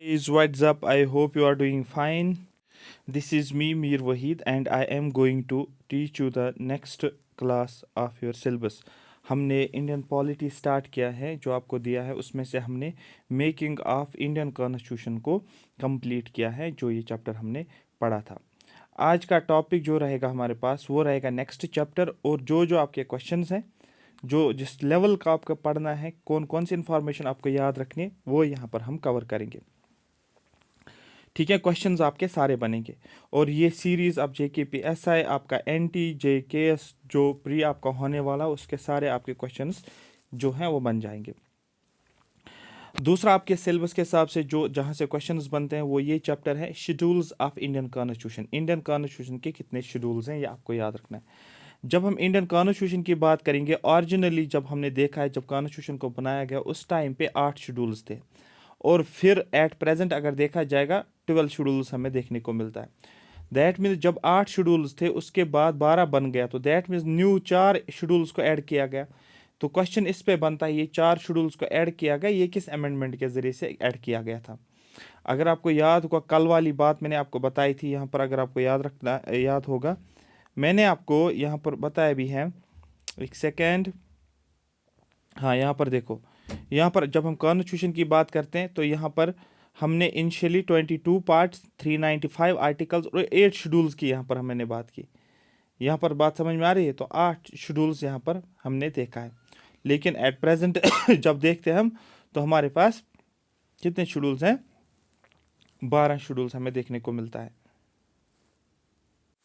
Is what's up? I hope you are doing fine. This is me, Mir Wahid, and I am going to teach you the next class of your syllabus. हमने Indian polity start किया है, जो आपको दिया है उसमें से हमने मेकिंग ऑफ इंडियन कॉन्स्टिट्यूशन को कंप्लीट किया है, जो ये चैप्टर हमने पढ़ा था। आज का टॉपिक जो रहेगा हमारे पास वो रहेगा नेक्स्ट चैप्टर, और जो आपके क्वेश्चंस हैं, जो जिस लेवल का आपको पढ़ना है, कौन कौन सी इन्फॉर्मेशन आपको याद रखनी है, वो यहाँ पर हम कवर करेंगे। ठीक है, क्वेश्चंस आपके सारे बनेंगे। और ये सीरीज़ आप JKPSI आपका NT JKS जो प्री आपका होने वाला, उसके सारे आपके क्वेश्चंस जो हैं वो बन जाएंगे। दूसरा आपके सिलेबस के हिसाब से जो जहाँ से क्वेश्चंस बनते हैं वो ये चैप्टर है schedules of Indian constitution. Indian constitution के कितने शेड्यूल्स हैं ये आपको याद रखना है। जब हम इंडियन कॉन्स्टिट्यूशन की बात करेंगे, ओरिजिनली जब हमने देखा है, जब कॉन्स्टिट्यूशन को बनाया गया उस टाइम पे 8 शेड्यूल्स थे, और फिर एट प्रेजेंट अगर देखा जाएगा 12 शेड्यूल्स हमें देखने को मिलता है। दैट मीन्स जब 8 शेड्यूल्स थे उसके बाद 12 बन गया, तो दैट मीन्स न्यू 4 शेड्यूल्स को ऐड किया गया। तो क्वेश्चन इस पे बनता है, ये 4 शेड्यूल्स को ऐड किया गया, ये किस अमेंडमेंट के ज़रिए से ऐड किया गया था। अगर आपको याद होगा, कल वाली बात मैंने आपको बताई थी यहाँ पर, अगर आपको याद होगा, मैंने आपको यहाँ पर बताया भी है। एक सेकेंड, हाँ यहाँ पर देखो, यहाँ पर जब हम कॉन्स्टिट्यूशन की बात करते हैं तो यहाँ पर हमने इनिशियली 22 पार्ट्स, 395 आर्टिकल्स और 8 शेड्यूल्स की यहाँ पर हमने बात की। यहाँ पर बात समझ में आ रही है? तो 8 शेड्यूल्स यहाँ पर हमने देखा है, लेकिन एट प्रेजेंट जब देखते हैं हम, तो हमारे पास कितने शेड्यूल्स हैं? 12 शेड्यूल्स हमें देखने को मिलता है।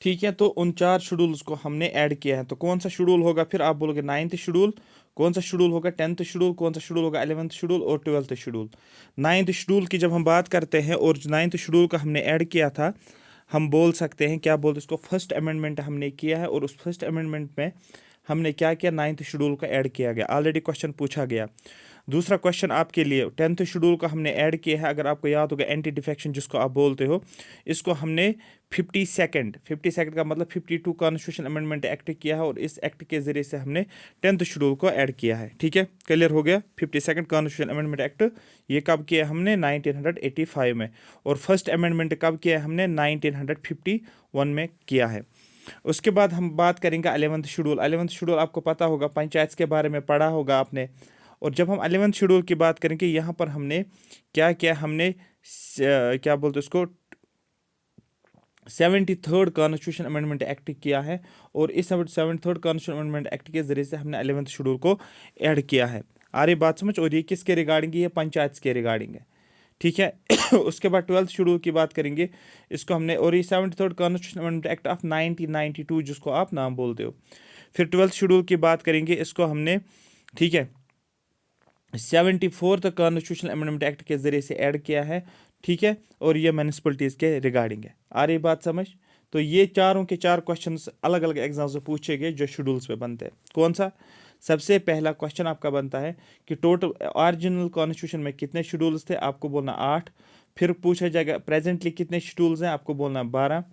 ठीक है, तो उन 4 शेड्यूल्स को हमने ऐड किया है। तो कौन सा शेड्यूल होगा? फिर आप बोलोगे 9th शेड्यूल, कौन सा शेड्यूल होगा? 10th शेड्यूल, कौन सा शेड्यूल होगा? 11th शेड्यूल और 12th शेड्यूल। 9th शेड्यूल की जब हम बात करते हैं और 9th शेड्यूल का हमने ऐड किया था, हम बोल सकते हैं, क्या बोलते हैं इसको, फर्स्ट अमेंडमेंट हमने किया है, और उस फर्स्ट अमेंडमेंट में हमने क्या किया? 9th शेड्यूल का ऐड किया गया। ऑलरेडी क्वेश्चन पूछा गया। दूसरा क्वेश्चन आपके लिए, 10th शेड्यूल का हमने ऐड किया है। अगर आपको याद होगा, एंटी डिफेक्शन जिसको आप बोलते हो, इसको हमने 52nd का मतलब 52 कॉन्स्टिट्यूशन अमेंडमेंट एक्ट किया है, और इस एक्ट के जरिए से हमने 10th शेड्यूल को ऐड किया है। ठीक है, क्लियर हो गया? 52nd कॉन्स्टिट्यूशन अमेंडमेंट एक्ट ये कब किया हमने? 1985 में। और फर्स्ट अमेंडमेंट कब किया है हमने? 1951 में किया है। उसके बाद हम बात करेंगे 11th शेड्यूल। 11th शेड्यूल आपको पता होगा, पंचायत के बारे में पढ़ा होगा आपने। और जब हम 11th शेड्यूल की बात करेंगे, यहाँ पर हमने क्या किया? हमने क्या बोलते उसको, 73rd कॉन्स्टिट्यूशन अमेंडमेंट एक्ट किया है, और इस 73rd कॉन्स्टिट्यूशन अमेंडमेंट एक्ट के जरिए से हमने 11th शेड्यूल को ऐड किया है। आ रही बात समझ? और ये किसके रिगार्डिंग? ये पंचायत के रिगार्डिंग है। ठीक है। उसके बाद 12th शेड्यूल की बात करेंगे, इसको हमने, और ये 73rd constitution amendment act of 1992 जिसको आप नाम बोलते हो। फिर 12th शेड्यूल की बात करेंगे, इसको हमने, ठीक है, 74th कॉन्स्टिट्यूशन अमेंडमेंट एक्ट के जरिए से ऐड किया है। ठीक है, और ये म्यूनिसिपलिटीज़ के रिगार्डिंग है। आ रही बात समझ? तो ये चारों के 4 क्वेश्चंस अलग अलग एग्जाम्स में पूछे गए जो शेड्यूल्स पे बनते हैं। कौन सा? सबसे पहला क्वेश्चन आपका बनता है कि टोटल ओरिजिनल कॉन्स्टिट्यूशन में कितने शेड्यूल्स थे? आपको बोलना 8। फिर पूछा जाएगा प्रेजेंटली कितने शेड्यूल्स हैं? आपको बोलना 12।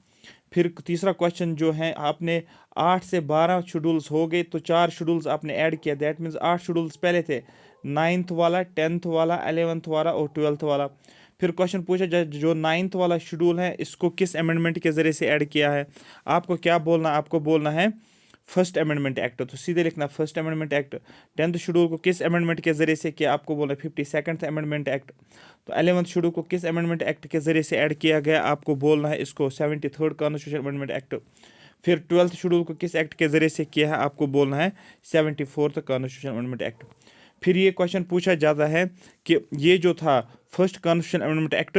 फिर तीसरा क्वेश्चन जो है, आपने 8 से 12 शेड्यूल्स हो गए, तो 4 शेड्यूल्स आपने ऐड किया, दैट मीन्स 8 शेड्यूल्स पहले थे, 9th वाला, 10th वाला, 11th वाला और 12th वाला। फिर क्वेश्चन पूछा जाए, जो 9th वाला शेड्यूल है इसको किस अमेंडमेंट के ज़रिए से ऐड किया है? आपको क्या बोलना? आपको बोलना है फर्स्ट अमेंडमेंट एक्ट। तो सीधे लिखना first amendment act. 10th schedule को किस अमेंडमेंट के जरिए से किया? आपको बोलना 52nd अमेंडमेंट एक्ट। तो 11th शेड्यूल को किस अमेंडमेंट एक्ट के जरिए से ऐड किया गया? आपको बोलना है इसको 73rd कॉन्स्टिट्यूशन अमेंडमेंट एक्ट। फिर 12th शेड्यूल को किस एक्ट के जरिए से किया है? आपको बोलना है 74th कॉन्स्टिट्यूशन अमेंडमेंट एक्ट। फिर ये क्वेश्चन पूछा जाता है कि ये जो था फर्स्ट कॉन्स्टिट्यूशन अमेंडमेंट एक्ट,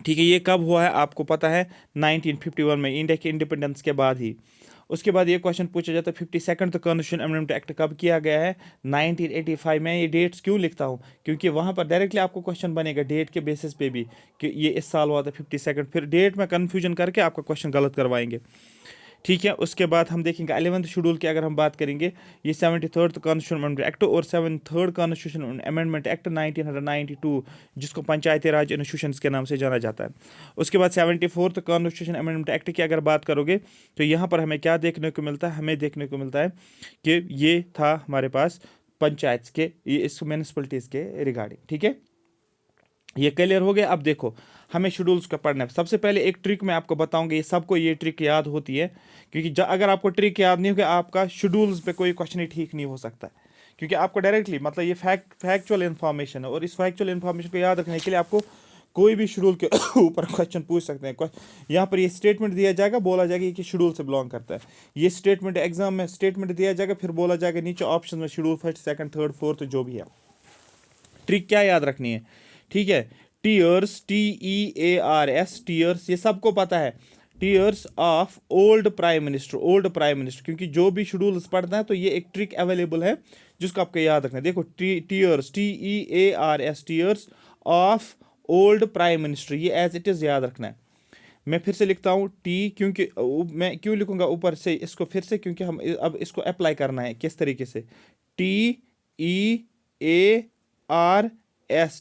ठीक है, ये कब हुआ है? आपको पता है 1951 में, इंडिया के इंडिपेंडेंस के बाद ही। उसके बाद ये क्वेश्चन पूछा जाता है 52nd कॉन्स्टिट्यूशन अमेंडमेंट एक्ट कब किया गया है? 1985 में। ये डेट्स क्यों लिखता हूँ? क्योंकि वहाँ पर डायरेक्टली आपको क्वेश्चन बनेगा डेट के बेसिस पे भी कि ये इस साल हुआ था 52nd, फिर डेट में कन्फ्यूजन करके आपका क्वेश्चन गलत करवाएंगे। ठीक है, उसके बाद हम देखेंगे 11th शेड्यूल की अगर हम बात करेंगे, ये 73rd कॉन्स्टिट्यूशन अमेंडमेंट एक्ट और 73rd कॉन्स्टिट्यूशन अमेंडमेंट एक्ट 1992 जिसको पंचायती राज इंस्टीट्यूशंस के नाम से जाना जाता है। उसके बाद 74th कॉन्स्टिट्यूशन अमेंडमेंट एक्ट की अगर बात करोगे, तो यहाँ पर हमें क्या देखने को मिलता है? हमें देखने को मिलता है कि ये था हमारे पास पंचायत के, ये इस म्यूनिसिपलिटीज़ के रिगार्डिंग। ठीक है, ये क्लियर हो गया। अब देखो हमें शेड्यूल्स का पढ़ना है। सबसे पहले एक ट्रिक मैं आपको बताऊंगा, ये सबको ये ट्रिक याद होती है, क्योंकि अगर आपको ट्रिक याद नहीं होगी आपका शेड्यूल्स पे कोई क्वेश्चन ही ठीक नहीं हो सकता है, क्योंकि आपको डायरेक्टली मतलब ये फैक्चुअल इन्फॉर्मेशन है, और इस फैक्चुअल इन्फॉर्मेशन को याद रखने के लिए आपको कोई भी शेड्यूल के ऊपर क्वेश्चन पूछ सकते हैं। यहाँ पर ये स्टेटमेंट दिया जाएगा, बोला जाएगा कि शेड्यूल से बिलोंग करता है। ये स्टेटमेंट एग्जाम में स्टेटमेंट दिया जाएगा, फिर बोला जाएगा नीचे ऑप्शन में schedule first second third fourth जो भी है। ट्रिक क्या याद रखनी है, ठीक है। टीयर्स, TEARS, टीयर्स, ये सबको पता है। Tears of old prime minister, old prime minister, क्योंकि जो भी शेड्यूल्स पढ़ना है तो ये एक ट्रिक अवेलेबल है जिसको आपको याद रखना है। देखो tears, TEARS, tears of old prime minister, ये एज इट इज याद रखना है। मैं फिर से लिखता हूँ टी, क्योंकि मैं क्यों लिखूंगा ऊपर से इसको फिर से, क्योंकि हम अब इसको अप्लाई करना है किस तरीके से। TEARS,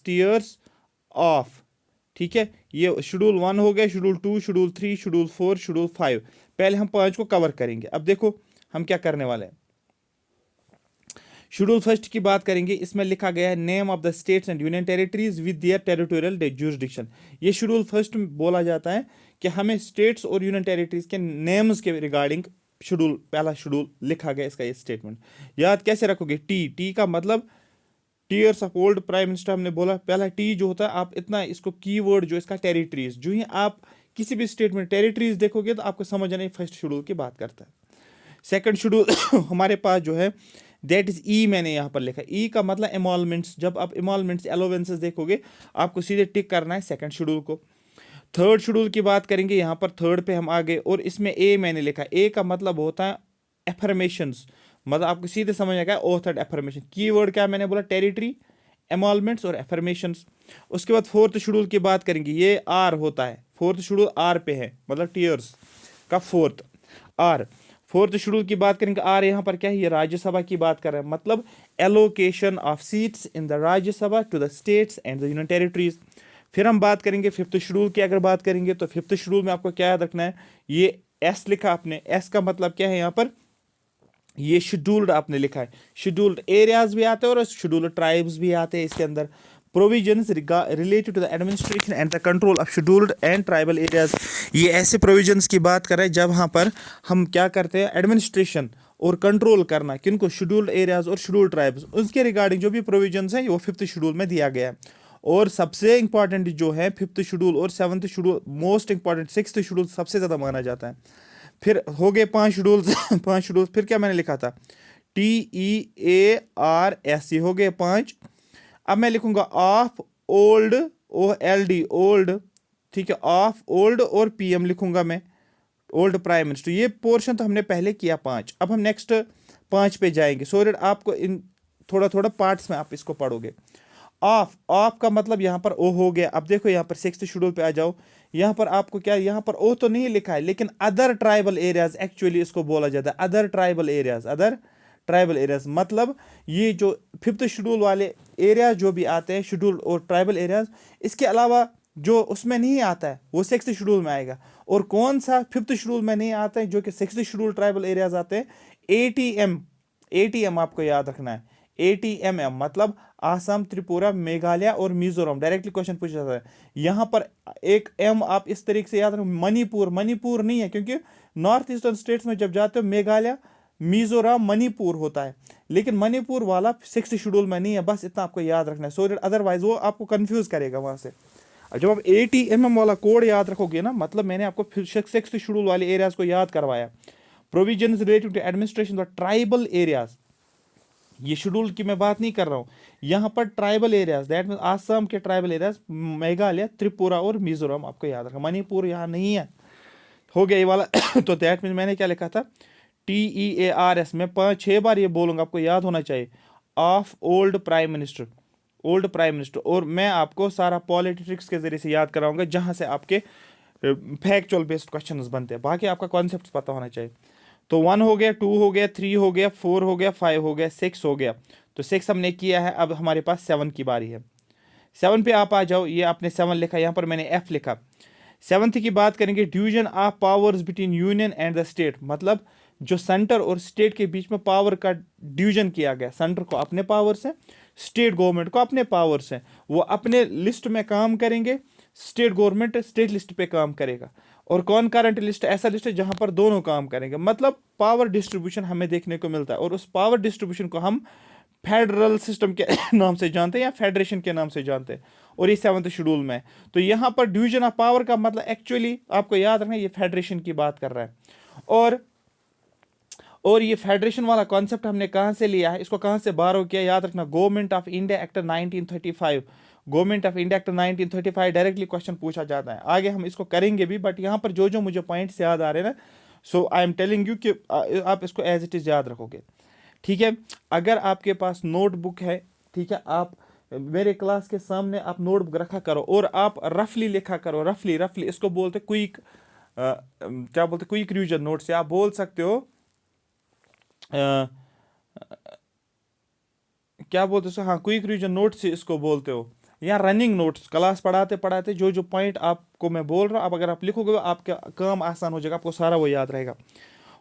टीयर्स ऑफ, ठीक है। ये शेड्यूल 1 हो गया, शेड्यूल 2, शेड्यूल 3, शेड्यूल 4, शेड्यूल 5। पहले हम 5 को कवर करेंगे। अब देखो हम क्या करने वाले हैं। शेड्यूल फर्स्ट की बात करेंगे, इसमें लिखा गया है name of the states and union territories with their territorial jurisdiction. ये शेड्यूल फर्स्ट में बोला जाता है कि हमें स्टेट्स और यूनियन टेरिटरीज के नेम्स के रिगार्डिंग शेड्यूल, पहला शेड्यूल लिखा गया इसका ये स्टेटमेंट। याद कैसे रखोगे, टी का मतलब tears of old prime minister, हमने बोला पहला टी जो होता है, आप इतना इसको कीवर्ड जो इसका टेरिटरीज, जो ही आप किसी भी स्टेट में टेरिटरीज देखोगे तो आपको समझ आना फर्स्ट शेड्यूल की बात करता है। सेकंड शेड्यूल हमारे पास जो है दैट इज ई, मैंने यहाँ पर लिखा ई का मतलब एमॉलमेंट्स। जब आप एमॉलमेंट्स एलोवेंसेस देखोगे आपको सीधे टिक करना है सेकंड शेड्यूल को। थर्ड शेड्यूल की बात करेंगे, यहाँ पर थर्ड पे हम आ गए, और इसमें ए मैंने लिखा, ए का मतलब होता है एफर्मेशंस, मतलब आपको सीधे समझ आ गया ऑथर्ड एफर्मेशन। कीवर्ड क्या मैंने बोला, टेरिटरी, एमॉलमेंट्स और एफर्मेशंस। उसके बाद फोर्थ शेड्यूल की बात करेंगे, ये आर होता है, फोर्थ शेड्यूल आर पे है, मतलब टीयर्स का फोर्थ आर। फोर्थ शेड्यूल की बात करेंगे, आर यहाँ पर क्या है, ये राज्यसभा की बात कर रहे हैं, मतलब allocation of seats in the Rajya Sabha to the states and the union territories. फिर हम बात करेंगे फिफ्थ शेड्यूल की। अगर बात करेंगे तो फिफ्थ शेड्यूल में आपको क्या याद रखना है, ये एस लिखा आपने, एस का मतलब क्या है यहाँ पर, ये शेड्यूल्ड आपने लिखा है। शेड्यूल्ड एरियाज भी आते हैं और शेड्यूल्ड ट्राइब्स भी आते हैं इसके अंदर। Provisions related to the administration and the control of scheduled and tribal areas, ये ऐसे प्रोविजंस की बात कर रहे हैं जब यहाँ पर हम क्या करते हैं, एडमिनिस्ट्रेशन और कंट्रोल करना किनको, शेड्यूल्ड एरियाज और शेड्यूल्ड ट्राइब्स, उसके रिगार्डिंग जो भी प्रोविजंस हैं वो फिफ्थ शेड्यूल में दिया गया है। और सबसे इंपॉर्टेंट जो है फिफ्थ शेड्यूल और seventh schedule, most important sixth schedule सबसे ज़्यादा माना जाता है। फिर हो गए 5 शेड्यूल्स पांच शेड्यूल्स। फिर क्या मैंने लिखा था, TEARS, ये हो गए 5। अब मैं लिखूंगा ऑफ ओल्ड, OLD ओल्ड, ठीक है, ऑफ ओल्ड और PM लिखूंगा मैं, ओल्ड प्राइम मिनिस्टर। ये पोर्शन तो हमने पहले किया 5। अब हम नेक्स्ट 5 पे जाएंगे, सो दैट आपको इन थोड़ा थोड़ा पार्ट्स में आप इसको पढ़ोगे। ऑफ, ऑफ का मतलब यहाँ पर ओ हो गया। अब देखो यहाँ पर सिक्स्थ शेड्यूल पे आ जाओ, यहाँ पर आपको क्या, यहाँ पर ओ तो नहीं लिखा है, लेकिन अदर ट्राइबल एरियाज एक्चुअली इसको बोला जाता है, other tribal areas, other tribal areas. मतलब ये जो फिफ्थ शेड्यूल वाले एरियाज जो भी आते हैं, शेड्यूल और ट्राइबल एरियाज, इसके अलावा जो उसमें नहीं आता है वो सिक्स्थ शेड्यूल में आएगा। और कौन सा फिफ्थ शेड्यूल में नहीं आता है जो कि सिक्स्थ शेड्यूल ट्राइबल एरियाज आते हैं, ATM, ATM आपको याद रखना है। ATMM मतलब आसाम, त्रिपुरा, मेघालय और मिजोरम। डायरेक्टली क्वेश्चन पूछा जाता है। यहाँ पर एक M आप इस तरीके से याद रखो, मणिपुर, मणिपुर नहीं है, क्योंकि नॉर्थ ईस्टर्न स्टेट्स में जब जाते हो मेघालय, मिजोरम, मणिपुर होता है, लेकिन मणिपुर वाला सिक्स्थ शेड्यूल में नहीं है। बस इतना आपको याद रखना है, सो दैट अदरवाइज वो आपको कंफ्यूज करेगा वहां से। जब आप ATMM वाला कोड याद रखोगे ना, मतलब मैंने आपको सिक्स्थ शेड्यूल वाले एरियाज को याद करवाया। Provision related to administration tribal areas, ये शेड्यूल की मैं बात नहीं कर रहा हूँ, यहाँ पर tribal areas, that mean Assam के ट्राइबल एरियाज, मेघालय, त्रिपुरा और मिजोरम आपको याद रखा। मणिपुर यहाँ नहीं है, हो गया ये वाला तो दैट मीन मैंने क्या लिखा था, TEARS में 5-6 बार ये बोलूंगा, आपको याद होना चाहिए, of old prime minister, old prime minister. और मैं आपको सारा पॉलिटिक्स के जरिए से याद कराऊंगा, जहां से आपके फैक्चुअल बेस्ड क्वेश्चंस बनते हैं। बाकी आपका कॉन्सेप्ट पता होना चाहिए। तो 1 हो गया, 2 हो गया, 3 हो गया, 4 हो गया, 5 हो गया, 6 हो गया। तो 6 हमने किया है। अब हमारे पास 7 की बारी है। 7 पे आप आ जाओ, ये आपने 7 लिखा, यहाँ पर मैंने F लिखा। 7th की बात करेंगे, division of powers between union and the state, मतलब जो सेंटर और स्टेट के बीच में पावर का डिवीजन किया गया, सेंटर को अपने पावर से, स्टेट गवर्नमेंट को अपने पावर्स हैं, वो अपने लिस्ट में काम करेंगे, स्टेट गवर्नमेंट स्टेट लिस्ट पे काम करेगा, और कौन करंट लिस्ट ऐसा लिस्ट है जहां पर दोनों काम करेंगे। मतलब पावर डिस्ट्रीब्यूशन हमें देखने को मिलता है, और उस पावर डिस्ट्रीब्यूशन को हम फेडरल सिस्टम के नाम से जानते हैं या फेडरेशन के नाम से जानते हैं, और ये 7th शेड्यूल में है। तो यहाँ पर डिवीजन ऑफ पावर का मतलब एक्चुअली आपको याद रखना ये फेडरेशन की बात कर रहा है। और ये फेडरेशन वाला कॉन्सेप्ट हमने कहाँ से लिया है, इसको कहाँ से बारो किया, याद रखना government of India act 1935। Government of India act 1935 directly question पूछा जाता है, आगे हम इसको करेंगे भी, बट यहाँ पर जो जो मुझे पॉइंट्स याद आ रहे हैं ना, सो आई एम टेलिंग यू कि आप इसको एज इट इज़ याद रखोगे, ठीक है। अगर आपके पास नोटबुक है, ठीक है, आप मेरे क्लास के सामने आप नोटबुक रखा करो और आप रफली लिखा करो, रफली इसको बोलते क्विक, क्या बोलते क्विक रिवीजन नोट से आप बोल सकते हो, क्या बोलते हो, हाँ क्विक रिवीजन नोट से इसको बोलते हो, या रनिंग नोट्स। क्लास पढ़ाते पढ़ाते जो जो पॉइंट आपको मैं बोल रहा हूँ, अब अगर आप लिखोगे आपका काम आसान हो जाएगा, आपको सारा वो याद रहेगा।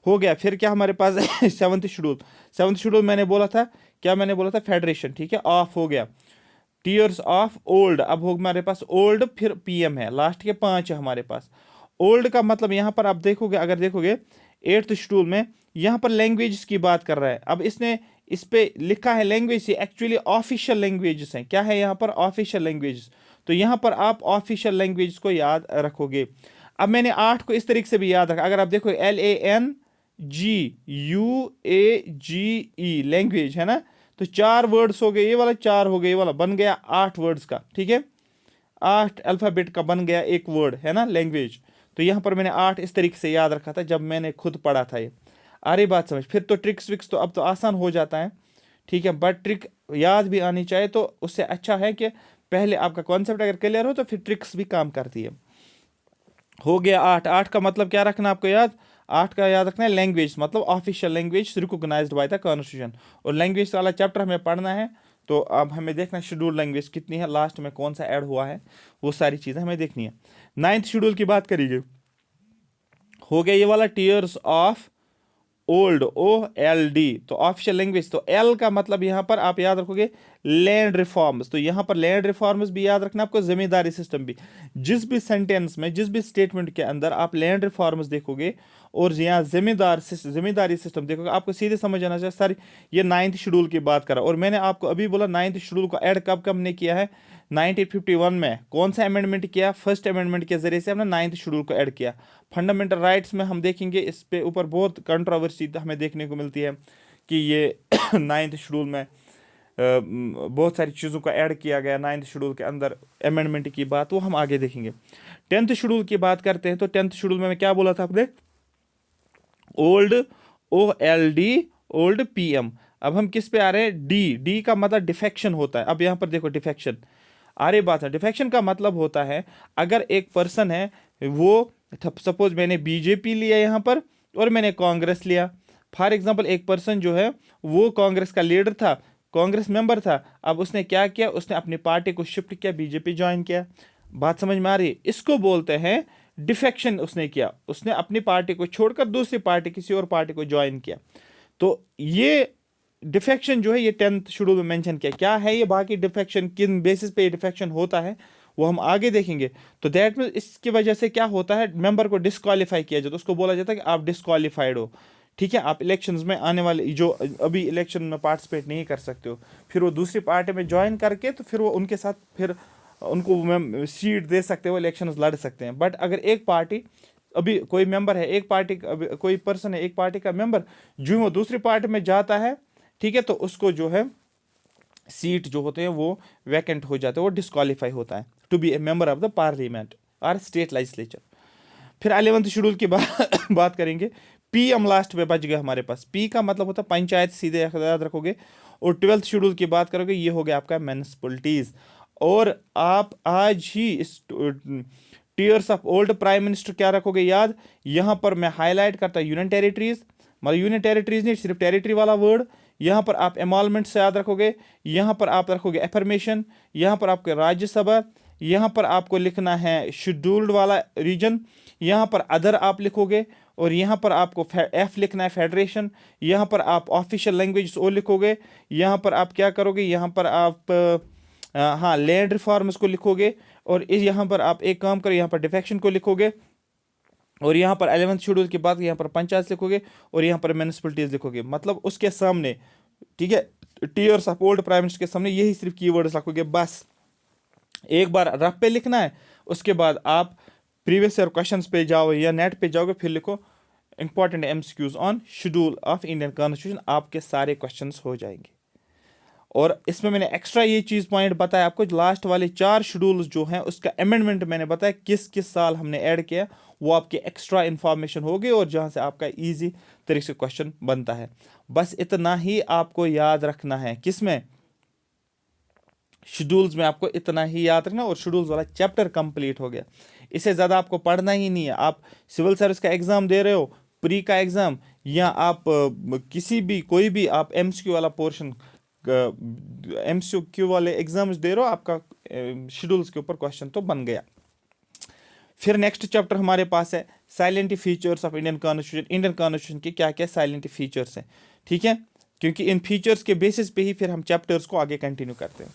हो गया। फिर क्या हमारे पास 7th शेड्यूल। 7th शेड्यूल मैंने बोला था, क्या मैंने बोला था, फेडरेशन, ठीक है, ऑफ हो गया, टीयर्स ऑफ ओल्ड, अब हो हमारे पास ओल्ड, फिर पीएम है, लास्ट के 5 है हमारे पास। ओल्ड का मतलब यहाँ पर आप देखोगे, अगर देखोगे 8th शेड्यूल में यहाँ पर लैंग्वेजेस की बात कर रहा है। अब इसने इस पे लिखा है लैंग्वेज, से एक्चुअली ऑफिशियल लैंग्वेजेस हैं, क्या है यहाँ पर, ऑफिशियल लैंग्वेजेस। तो यहाँ पर आप ऑफिशियल लैंग्वेज को याद रखोगे। अब मैंने 8 को इस तरीके से भी याद रखा, अगर आप देखो LANGUAGE लैंग्वेज है ना, तो 4 वर्ड्स हो गए, ये वाला 4 हो गए, ये वाला बन गया 8 वर्ड्स का, ठीक है, 8 अल्फाबेट का बन गया एक वर्ड है ना लैंग्वेज। तो यहाँ पर मैंने 8 इस तरीके से याद रखा था जब मैंने खुद पढ़ा था ये। आ रही बात समझ। फिर तो ट्रिक्स विक्स तो अब तो आसान हो जाता है, ठीक है, बट ट्रिक याद भी आनी चाहिए, तो उससे अच्छा है कि पहले आपका कॉन्सेप्ट अगर क्लियर हो तो फिर ट्रिक्स भी काम करती है। हो गया 8। 8 का मतलब क्या रखना आपको याद, 8 का याद रखना है लैंग्वेज, मतलब official language recognised by the constitution. और लैंग्वेज वाला चैप्टर हमें पढ़ना है, तो अब हमें देखना है शेड्यूल लैंग्वेज कितनी है, लास्ट में कौन सा ऐड हुआ है, वो सारी चीज़ें हमें देखनी है। 9th शेड्यूल की बात करिए। हो गया ये वाला टीयर्स ऑफ ओल्ड, OLD, तो ऑफिशियल लैंग्वेज। तो एल का मतलब यहाँ पर आप याद रखोगे लैंड रिफॉर्म्स, तो यहाँ पर लैंड रिफॉर्म्स भी याद रखना आपको, जमींदारी सिस्टम भी। जिस भी सेंटेंस में, जिस भी स्टेटमेंट के अंदर आप लैंड रिफॉर्म्स देखोगे और यहाँ जमींदारी सिस्टम देखोगे, आपको सीधे समझ आना चाहिए सर ये 9th शेड्यूल की बात करा। और मैंने आपको अभी बोला 9th शेड्यूल को ऐड कब कब ने किया है, 1951 में। कौन सा अमेंडमेंट किया, फर्स्ट अमेंडमेंट के जरिए से हमने 9th शेड्यूल को ऐड किया। फंडामेंटल राइट्स में हम देखेंगे, इस पे ऊपर बहुत कंट्रोवर्सी हमें देखने को मिलती है कि ये 9th शेड्यूल में बहुत सारी चीज़ों को ऐड किया गया 9th शेड्यूल के अंदर, अमेंडमेंट की बात वो हम आगे देखेंगे। 10th शेड्यूल की बात करते हैं, तो 10th शेड्यूल में क्या बोला था आपने, ओल्ड, OLD, ओल्ड, PM। अब हम किस पे आ रहे हैं, डी का मतलब डिफेक्शन होता है। अब यहाँ पर देखो डिफेक्शन, अरे बात है, डिफेक्शन का मतलब होता है अगर एक पर्सन है, वो सपोज मैंने बीजेपी लिया यहाँ पर और मैंने कांग्रेस लिया, फॉर एग्जांपल एक पर्सन जो है वो कांग्रेस का लीडर था, कांग्रेस मेंबर था, अब उसने क्या किया, उसने अपनी पार्टी को शिफ्ट किया, बीजेपी ज्वाइन किया। बात समझ में आ रही है, इसको बोलते हैं डिफेक्शन। उसने किया, उसने अपनी पार्टी को छोड़कर दूसरी पार्टी, किसी और पार्टी को ज्वाइन किया। तो ये डिफेक्शन जो है ये 10th शेड्यूल में मेंशन किया, क्या है ये, बाकी डिफेक्शन किन बेसिस पे डिफेक्शन होता है वो हम आगे देखेंगे। तो दैट मीन इसकी वजह से क्या होता है, मेंबर को डिस्क्वालीफाई किया जाता है, उसको बोला जाता है कि आप डिस्क्वालीफाइड हो, ठीक है, आप इलेक्शंस में आने वाले जो अभी इलेक्शन में पार्टिसिपेट नहीं कर सकते हो, फिर वो दूसरी पार्टी में ज्वाइन करके तो फिर वो उनके साथ फिर उनको सीट दे सकते हो, इलेक्शन लड़ सकते हैं। बट अगर एक पार्टी, अभी कोई मेंबर है एक पार्टी, कोई पर्सन है एक पार्टी का मेंबर, जो वो दूसरी पार्टी में जाता है, ठीक है, तो उसको जो है सीट जो होते हैं वो वैकेंट हो जाते हैं, वो डिस्क्वालीफाई होता है to be a member of the parliament और स्टेट लेजिस्लेचर। फिर 11th शेड्यूल की बात करेंगे। PM लास्ट में बच गया हमारे पास, P का मतलब होता है पंचायत, सीधे याद रखोगे। और 12th शेड्यूल की बात करोगे, ये हो गया आपका म्युनिसिपलिटीज। और आप आज ही इस tears of old prime minister क्या रखोगे याद, यहाँ पर मैं हाईलाइट करता हूँ यूनियन टेरिटरीज, मतलब यूनियन टेरिटरीज नहीं, सिर्फ टेरिटरी वाला वर्ड। यहाँ पर आप एमॉलमेंट से याद रखोगे, यहाँ पर आप रखोगे एफर्मेशन, यहाँ पर आपके राज्यसभा, यहाँ पर आपको लिखना है शेड्यूल्ड वाला रीजन, यहाँ पर अदर आप लिखोगे, और यहाँ पर आपको एफ लिखना है फेडरेशन, यहाँ पर आप ऑफिशियल लैंग्वेज ओ लिखोगे, यहाँ पर आप क्या करोगे, यहाँ पर आप हाँ लैंड रिफॉर्म्स को लिखोगे, और यहाँ पर आप एक काम करो, यहाँ पर डिफेक्शन को लिखोगे, और यहाँ पर 11th शेड्यूल के बाद यहाँ पर पंचायत लिखोगे, और यहाँ पर म्यूनिसिपलिटीज लिखोगे। मतलब उसके सामने, ठीक है, tears of old prime minister के सामने यही सिर्फ कीवर्ड्स लिखोगे बस। एक बार रफ पे लिखना है, उसके बाद आप प्रीवियस ईयर क्वेश्चंस पे जाओ या नेट पे जाओगे, फिर लिखो important MCQs on schedule of Indian constitution, आपके सारे क्वेश्चंस हो जाएंगे। और इसमें मैंने एक्स्ट्रा ये चीज़ पॉइंट बताया आपको, लास्ट वाले 4 शेड्यूल्स जो हैं उसका अमेंडमेंट मैंने बताया किस किस साल हमने ऐड किया, वो आपके एक्स्ट्रा इन्फॉर्मेशन होगी, और जहाँ से आपका इजी तरीके से क्वेश्चन बनता है। बस इतना ही आपको याद रखना है, किसमें, शेड्यूल्स में आपको इतना ही याद रखना, और शेड्यूल्स वाला चैप्टर कंप्लीट हो गया। इससे ज़्यादा आपको पढ़ना ही नहीं है। आप सिविल सर्विस का एग्ज़ाम दे रहे हो, प्री का एग्ज़ाम, या आप किसी भी कोई भी आप एमसीक्यू वाला पोर्शन एमसीक्यू वाले एग्जाम्स दे रहे हो, आपका शेड्यूल्स के ऊपर क्वेश्चन तो बन गया। फिर नेक्स्ट चैप्टर हमारे पास है salient features of Indian constitution. Indian constitution के क्या क्या साइलेंट फीचर्स हैं, ठीक है, क्योंकि इन फीचर्स के बेसिस पे ही फिर हम चैप्टर्स को आगे कंटिन्यू करते हैं,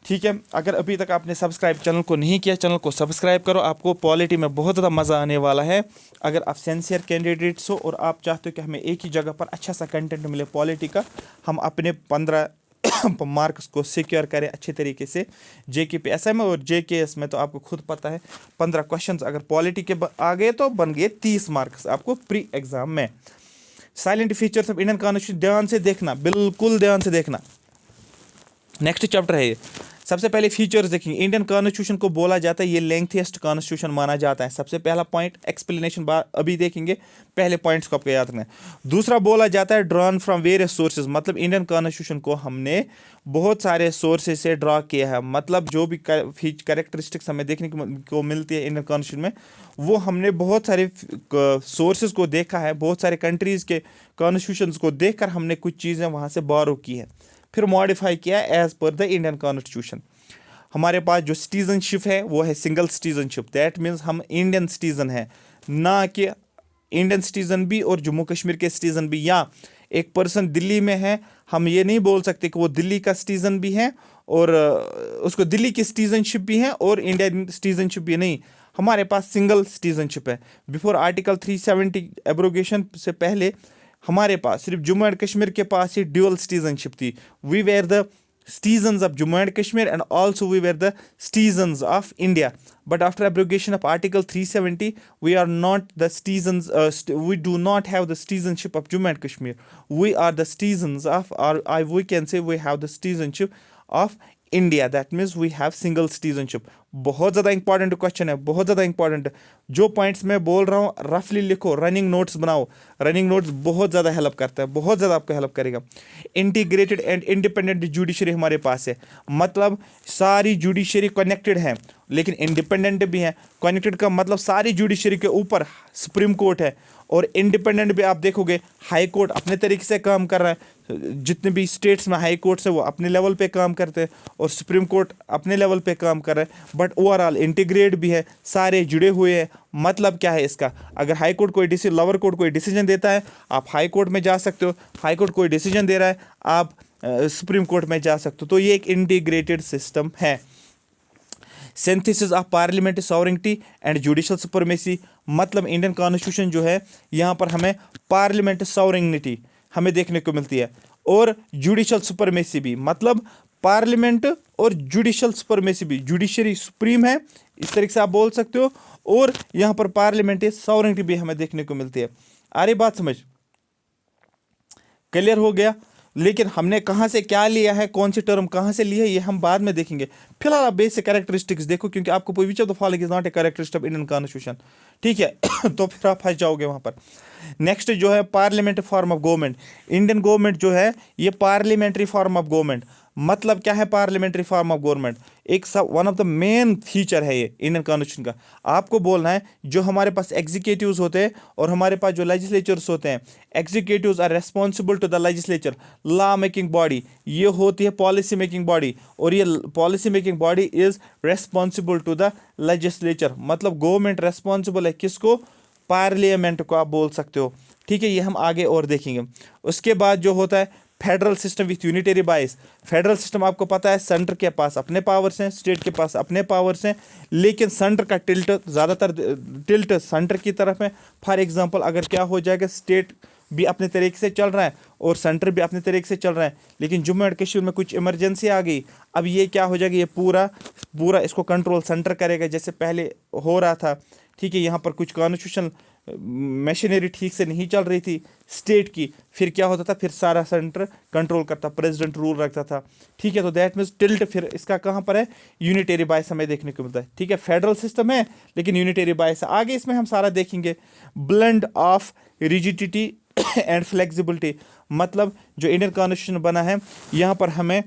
ठीक है। अगर अभी तक आपने सब्सक्राइब चैनल को नहीं किया, चैनल को सब्सक्राइब करो, आपको पॉलिटी में बहुत ज़्यादा मज़ा आने वाला है। अगर आप सिंसियर कैंडिडेट्स हो और आप चाहते हो कि हमें एक ही जगह पर अच्छा सा कंटेंट मिले पॉलिटी का, हम अपने 15 मार्क्स को सिक्योर करें अच्छे तरीके से JKPSI में, और JKS में तो आपको खुद पता है 15 क्वेश्चंस अगर पॉलिटी के आ गए तो बन गए 30 मार्क्स आपको प्री एग्जाम में। Salient features of Indian constitution, ध्यान से देखना, बिल्कुल ध्यान से देखना। नेक्स्ट चैप्टर है ये। सबसे पहले फीचर्स देखेंगे। इंडियन कॉन्स्टिट्यूशन को बोला जाता है ये लेंथीएस्ट कॉन्स्टिट्यूशन माना जाता है। सबसे पहला पॉइंट, एक्सप्लेनेशन अभी देखेंगे, पहले पॉइंट्स को आपको याद रखना है। दूसरा बोला जाता है ड्रॉन फ्रॉम वेरियस सोर्सेज, मतलब इंडियन कॉन्स्टिट्यूशन को हमने बहुत सारे सोर्सेज से ड्रॉ किया है, मतलब जो भी कैरेक्टरिस्टिक्स हमें देखने को मिलती है इंडियन कॉन्स्टिट्यूशन में, वो हमने बहुत सारे सोर्सेज को देखा है, बहुत सारे कंट्रीज़ के कॉन्स्टिट्यूशंस को देखकर हमने कुछ चीज़ें वहाँ से बोरो की है, फिर मॉडिफाई किया as per the Indian constitution. हमारे पास जो सिटीजनशिप है वो है सिंगल सिटीजनशिप, दैट मीन्स हम इंडियन सिटीजन हैं, ना कि इंडियन सिटीजन भी और जम्मू कश्मीर के सिटीजन भी, या एक पर्सन दिल्ली में है, हम ये नहीं बोल सकते कि वो दिल्ली का सिटीजन भी है और उसको दिल्ली की सिटीजनशिप भी है और इंडियन सिटीजनशिप भी नहीं। हमारे पास सिंगल सिटीजनशिप है। बिफोर आर्टिकल 370 एब्रोगेशन से पहले हमारे पास सिर्फ जम्मू एंड कश्मीर के पास ही ड्यूअल सिटीजनशिप थी। We were the citizens of Jammu and Kashmir and also we were the citizens of India, but after abrogation of article 370 we are not the citizens, we do not have the citizenship of Jammu and Kashmir, we are the citizens of, or we can say we have the citizenship of India, that means we have single citizenship। बहुत ज़्यादा important question है, बहुत ज़्यादा important. जो points मैं बोल रहा हूँ रफली लिखो, रनिंग नोट्स बनाओ, रनिंग नोट्स बहुत ज़्यादा हेल्प करता है, बहुत ज़्यादा आपको हेल्प करेगा। इंटीग्रेटेड एंड इंडिपेंडेंट जुडिशरी हमारे पास है, मतलब सारी जुडिशरी कनेक्टेड है लेकिन इंडिपेंडेंट भी है। कनेक्टेड का मतलब सारी जुडिशरी के ऊपर सुप्रीम कोर्ट है, और इंडिपेंडेंट भी आप देखोगे हाई कोर्ट अपने तरीके से काम कर रहा है, जितने भी स्टेट्स में हाई कोर्ट्स है वो अपने लेवल पे काम करते हैं और सुप्रीम कोर्ट अपने लेवल पे काम कर रहा है, बट ओवरऑल इंटीग्रेट भी है, सारे जुड़े हुए हैं। मतलब क्या है इसका, अगर हाई कोर्ट कोई डिसीजन, लोअर कोर्ट कोई डिसीजन देता है आप हाई कोर्ट में जा सकते हो, हाई कोर्ट कोई डिसीजन दे रहा है आप सुप्रीम कोर्ट में जा सकते हो, तो ये एक इंटीग्रेटेड सिस्टम है। Synthesis of parliamentary sovereignty and judicial supremacy, मतलब इंडियन कॉन्स्टिट्यूशन जो है यहाँ पर हमें पार्लियामेंट्री सॉवरेनिटी हमें देखने को मिलती है, और जुडिशल सुपरमेसी भी, मतलब पार्लियामेंट और जुडिशल सुपरमेसी भी, जुडिशरी सुप्रीम है इस तरीके से आप बोल सकते हो, और यहाँ पर पार्लियामेंट्री सॉवरेनिटी भी हमें देखने को मिलती है। आ रही बात समझ, क्लियर हो गया। लेकिन हमने कहाँ से क्या लिया है, कौन सी टर्म कहाँ से ली है, ये हम बाद में देखेंगे। फिलहाल आप बेसिक कैरेक्टरिस्टिक्स देखो, क्योंकि आपको कोई which of the following is not a characteristic of Indian constitution, ठीक है तो फिर आप फंस जाओगे वहाँ पर। नेक्स्ट जो है parliamentary form of government. Indian government जो है ये पार्लियामेंट्री फॉर्म ऑफ गवर्नमेंट, मतलब क्या है पार्लियामेंट्री फॉर्म ऑफ गवर्नमेंट, एक सब one of the main feature है ये इंडियन कॉन्स्टिट्यूशन का। आपको बोलना है जो हमारे पास एग्जीक्यूटिव्स होते हैं और हमारे पास जो लेजिस्लेचर्स होते हैं, executives are responsible to the legislature, law making body, ये होती है पॉलिसी मेकिंग बॉडी, और ये policy making body is responsible to the legislature. मतलब गवर्नमेंट रेस्पॉन्सिबल है किसको, पार्लियामेंट को आप बोल सकते हो। ठीक है, ये हम आगे और देखेंगे। उसके बाद जो होता है फेडरल सिस्टम विथ यूनिटरी बाइस। फेडरल सिस्टम आपको पता है सेंटर के पास अपने पावर्स हैं, स्टेट के पास अपने पावर्स हैं, लेकिन सेंटर का टिल्ट ज़्यादातर टिल्ट सेंटर की तरफ है। फॉर एग्जांपल अगर क्या हो जाएगा, स्टेट भी अपने तरीके से चल रहा है और सेंटर भी अपने तरीके से चल रहा है, लेकिन जम्मू एंड कश्मीर में कुछ इमरजेंसी आ गई, अब ये क्या हो जाएगा, ये पूरा पूरा इसको कंट्रोल सेंटर करेगा जैसे पहले हो रहा था। ठीक है, यहाँ पर कुछ कॉन्स्टिट्यूशनल मशीनरी ठीक से नहीं चल रही थी स्टेट की, फिर क्या होता था, फिर सारा सेंटर कंट्रोल करता, प्रेसिडेंट रूल रखता था। ठीक है, तो दैट मीन्स टिल्ट फिर इसका कहाँ पर है, यूनिटरी बायस हमें देखने को मिलता है। ठीक है, फेडरल सिस्टम है लेकिन यूनिटरी बायस है। आगे इसमें हम सारा देखेंगे। Blend of rigidity and flexibility, मतलब जो इंडियन कॉन्स्टिट्यूशन बना है यहाँ पर हमें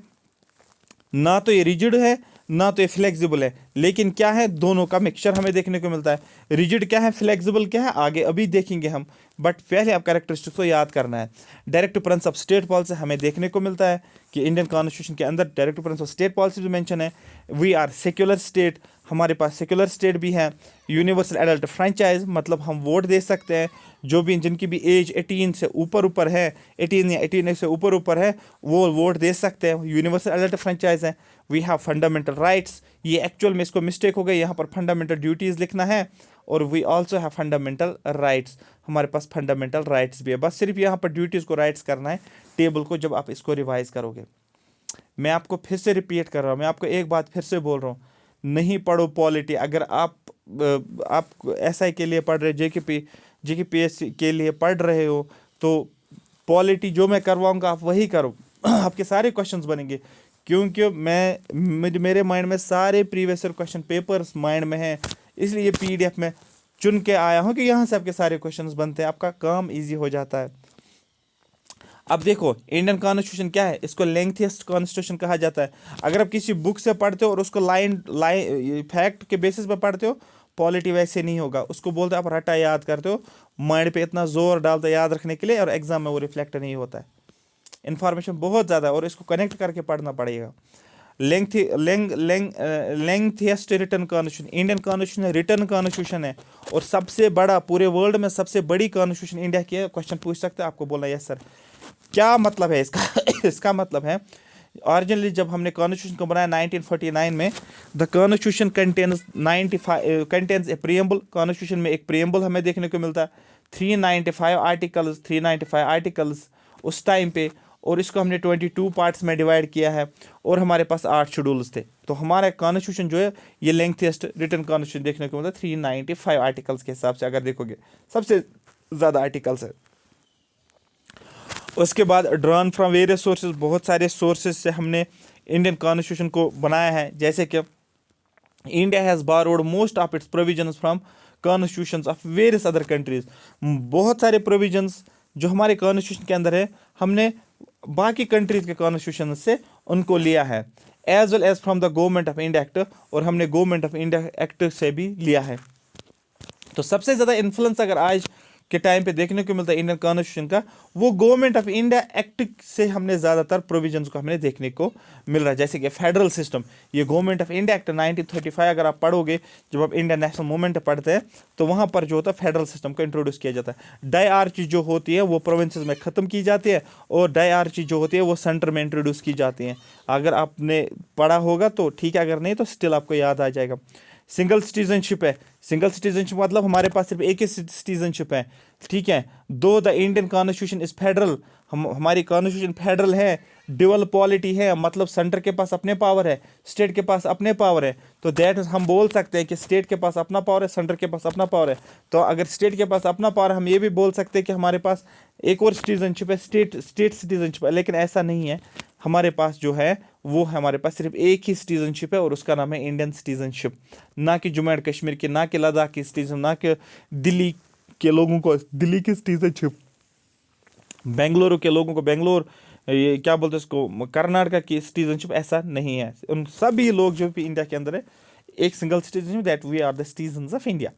ना तो ये रिजिड है ना तो ये फ्लेक्सिबल है, लेकिन क्या है, दोनों का मिक्सचर हमें देखने को मिलता है। रिजिड क्या है, फ्लेक्सिबल क्या है, आगे अभी देखेंगे हम, बट पहले आप कैरेक्टरिस्टिक्स को याद करना है। Direct Prince of state policy हमें देखने को मिलता है कि इंडियन कॉन्स्टिट्यूशन के अंदर direct Prince of state policy जो मेंशन है। वी आर सेक्युलर स्टेट, हमारे पास सेक्युलर स्टेट भी है। यूनिवर्सल एडल्ट फ्रेंचाइज, मतलब हम वोट दे सकते हैं, जो भी जिनकी भी एज 18 से ऊपर है, 18 या 18 से ऊपर है, वो वोट दे सकते हैं। यूनिवर्सल एडल्ट फ्रेंचाइज है। वी हैव फंडामेंटल राइट्स, ये एक्चुअल में इसको मिस्टेक हो गई, यहाँ पर फंडामेंटल ड्यूटीज़ लिखना है, और we also have fundamental rights, हमारे पास फंडामेंटल राइट्स भी है। बस सिर्फ यहाँ पर ड्यूटीज़ को राइट्स करना है टेबल को, जब आप इसको रिवाइज करोगे। मैं आपको फिर से रिपीट कर रहा हूँ, मैं आपको एक बात फिर से बोल रहा हूँ, नहीं पढ़ो पॉलिटी। अगर आप SI के लिए पढ़ रहे, JKPSC के लिए पढ़ रहे हो, तो पॉलिटी जो मैं करवाऊंगा आप वही करो आपके सारे क्वेश्चंस बनेंगे, क्योंकि मेरे माइंड में सारे previous year question papers mind में हैं, इसलिए PDF में चुन के आया हूँ कि यहाँ से आपके सारे क्वेश्चंस बनते हैं, आपका काम ईजी हो जाता है। अब देखो, इंडियन कॉन्स्टिट्यूशन क्या है, इसको लेंथीएस्ट कॉन्स्टिट्यूशन कहा जाता है। अगर आप किसी बुक से पढ़ते हो और उसको लाइन फैक्ट के बेसिस पे पढ़ते हो, पॉलिटी वैसे नहीं होगा। उसको बोलते आप रटा याद करते हो, माइंड पे इतना जोर डालते याद रखने के लिए, और एग्जाम में वो रिफ्लेक्ट नहीं होता है। इन्फॉर्मेशन बहुत ज़्यादा है और इसको कनेक्ट करके पढ़ना पड़ेगा। Lengthiest return constitution, Indian constitution return constitution है, और सबसे बड़ा, पूरे वर्ल्ड में सबसे बड़ी कॉन्स्टिट्यूशन इंडिया की है। क्वेश्चन पूछ सकते हैं, आपको बोलना यस सर। क्या मतलब है इसका इसका मतलब है, ओरिजिनली जब हमने कॉन्स्टिट्यूशन को बनाया 1949 में, the constitution contains A preamble, constitution में एक प्रीएम्बल हमें देखने को मिलता है, 395 आर्टिकल्स उस टाइम पे, और इसको हमने 22 पार्ट्स में डिवाइड किया है, और हमारे पास 8 शेड्यूल्स थे। तो हमारा कॉन्स्टिट्यूशन जो है ये लेंथीएस्ट रिटन कॉन्स्टिट्यूशन देखने को मिलता है 395 आर्टिकल्स के हिसाब से, अगर देखोगे सबसे ज़्यादा आर्टिकल्स है। उसके बाद ड्रॉन फ्रॉम वेरियस सोर्सेज, बहुत सारे सोर्सेज से हमने इंडियन कॉन्स्टिट्यूशन को बनाया है, जैसे कि India has borrowed most of its provisions from constitutions of various other countries. बहुत सारे प्रोविजंस जो हमारे कॉन्स्टिट्यूशन के अंदर है, हमने बाकी कंट्रीज के कॉन्स्टिट्यूशन से उनको लिया है, as well as from the government of India act, और हमने गवर्नमेंट ऑफ इंडिया एक्ट से भी लिया है। तो सबसे ज़्यादा इन्फ्लुएंस अगर आज के टाइम पे देखने को मिलता है इंडियन कॉन्स्टिट्यूशन का, वो गवर्नमेंट ऑफ इंडिया एक्ट से हमने ज़्यादातर प्रोविजंस को हमने देखने को मिल रहा है। जैसे कि फेडरल सिस्टम, ये गवर्नमेंट ऑफ इंडिया एक्ट 1935, अगर आप पढ़ोगे, जब आप इंडियन नेशनल मूवमेंट पढ़ते हैं, तो वहाँ पर जो होता है फेडरल सिस्टम को इंट्रोड्यूस किया जाता है। डायआर्ची जो होती है वो प्रोविंसेस में ख़त्म की जाती है, और डायआर्ची जो होती है वो सेंटर में इंट्रोड्यूस की जाती हैं। अगर आपने पढ़ा होगा तो ठीक है, अगर नहीं तो स्टिल आपको याद आ जाएगा। सिंगल सिटीजनशिप है, सिंगल सिटीजनशिप मतलब हमारे पास सिर्फ एक ही सिटीजनशिप है। ठीक है, दो the Indian constitution is federal, हमारी कॉन्स्टिट्यूशन फेडरल है, ड्यूअल पॉलिटी है, मतलब सेंटर के पास अपने पावर है, स्टेट के पास अपने पावर है। तो दैट हम बोल सकते हैं कि स्टेट के पास अपना पावर है, सेंटर के पास अपना पावर है। तो अगर स्टेट के पास अपना पावर, हम ये भी बोल सकते हैं कि हमारे पास एक और सिटीजनशिप है, स्टेट सिटीजनशिप है, लेकिन ऐसा नहीं है। हमारे पास जो है वो हमारे पास सिर्फ एक ही सिटीजनशिप है, और उसका नाम है इंडियन सिटीजनशिप। ना कि जम्मू एंड कश्मीर की, ना कि लद्दाख की सिटीजन, ना कि दिल्ली के लोगों को दिल्ली की सिटीजनशिप, बेंगलुरु के लोगों को बेंगलोर, ये क्या बोलते हैं इसको, कर्नाटका की सिटीजनशिप, ऐसा नहीं है। उन सभी लोग जो भी इंडिया के अंदर है, एक single citizenship, that we are the citizens of India.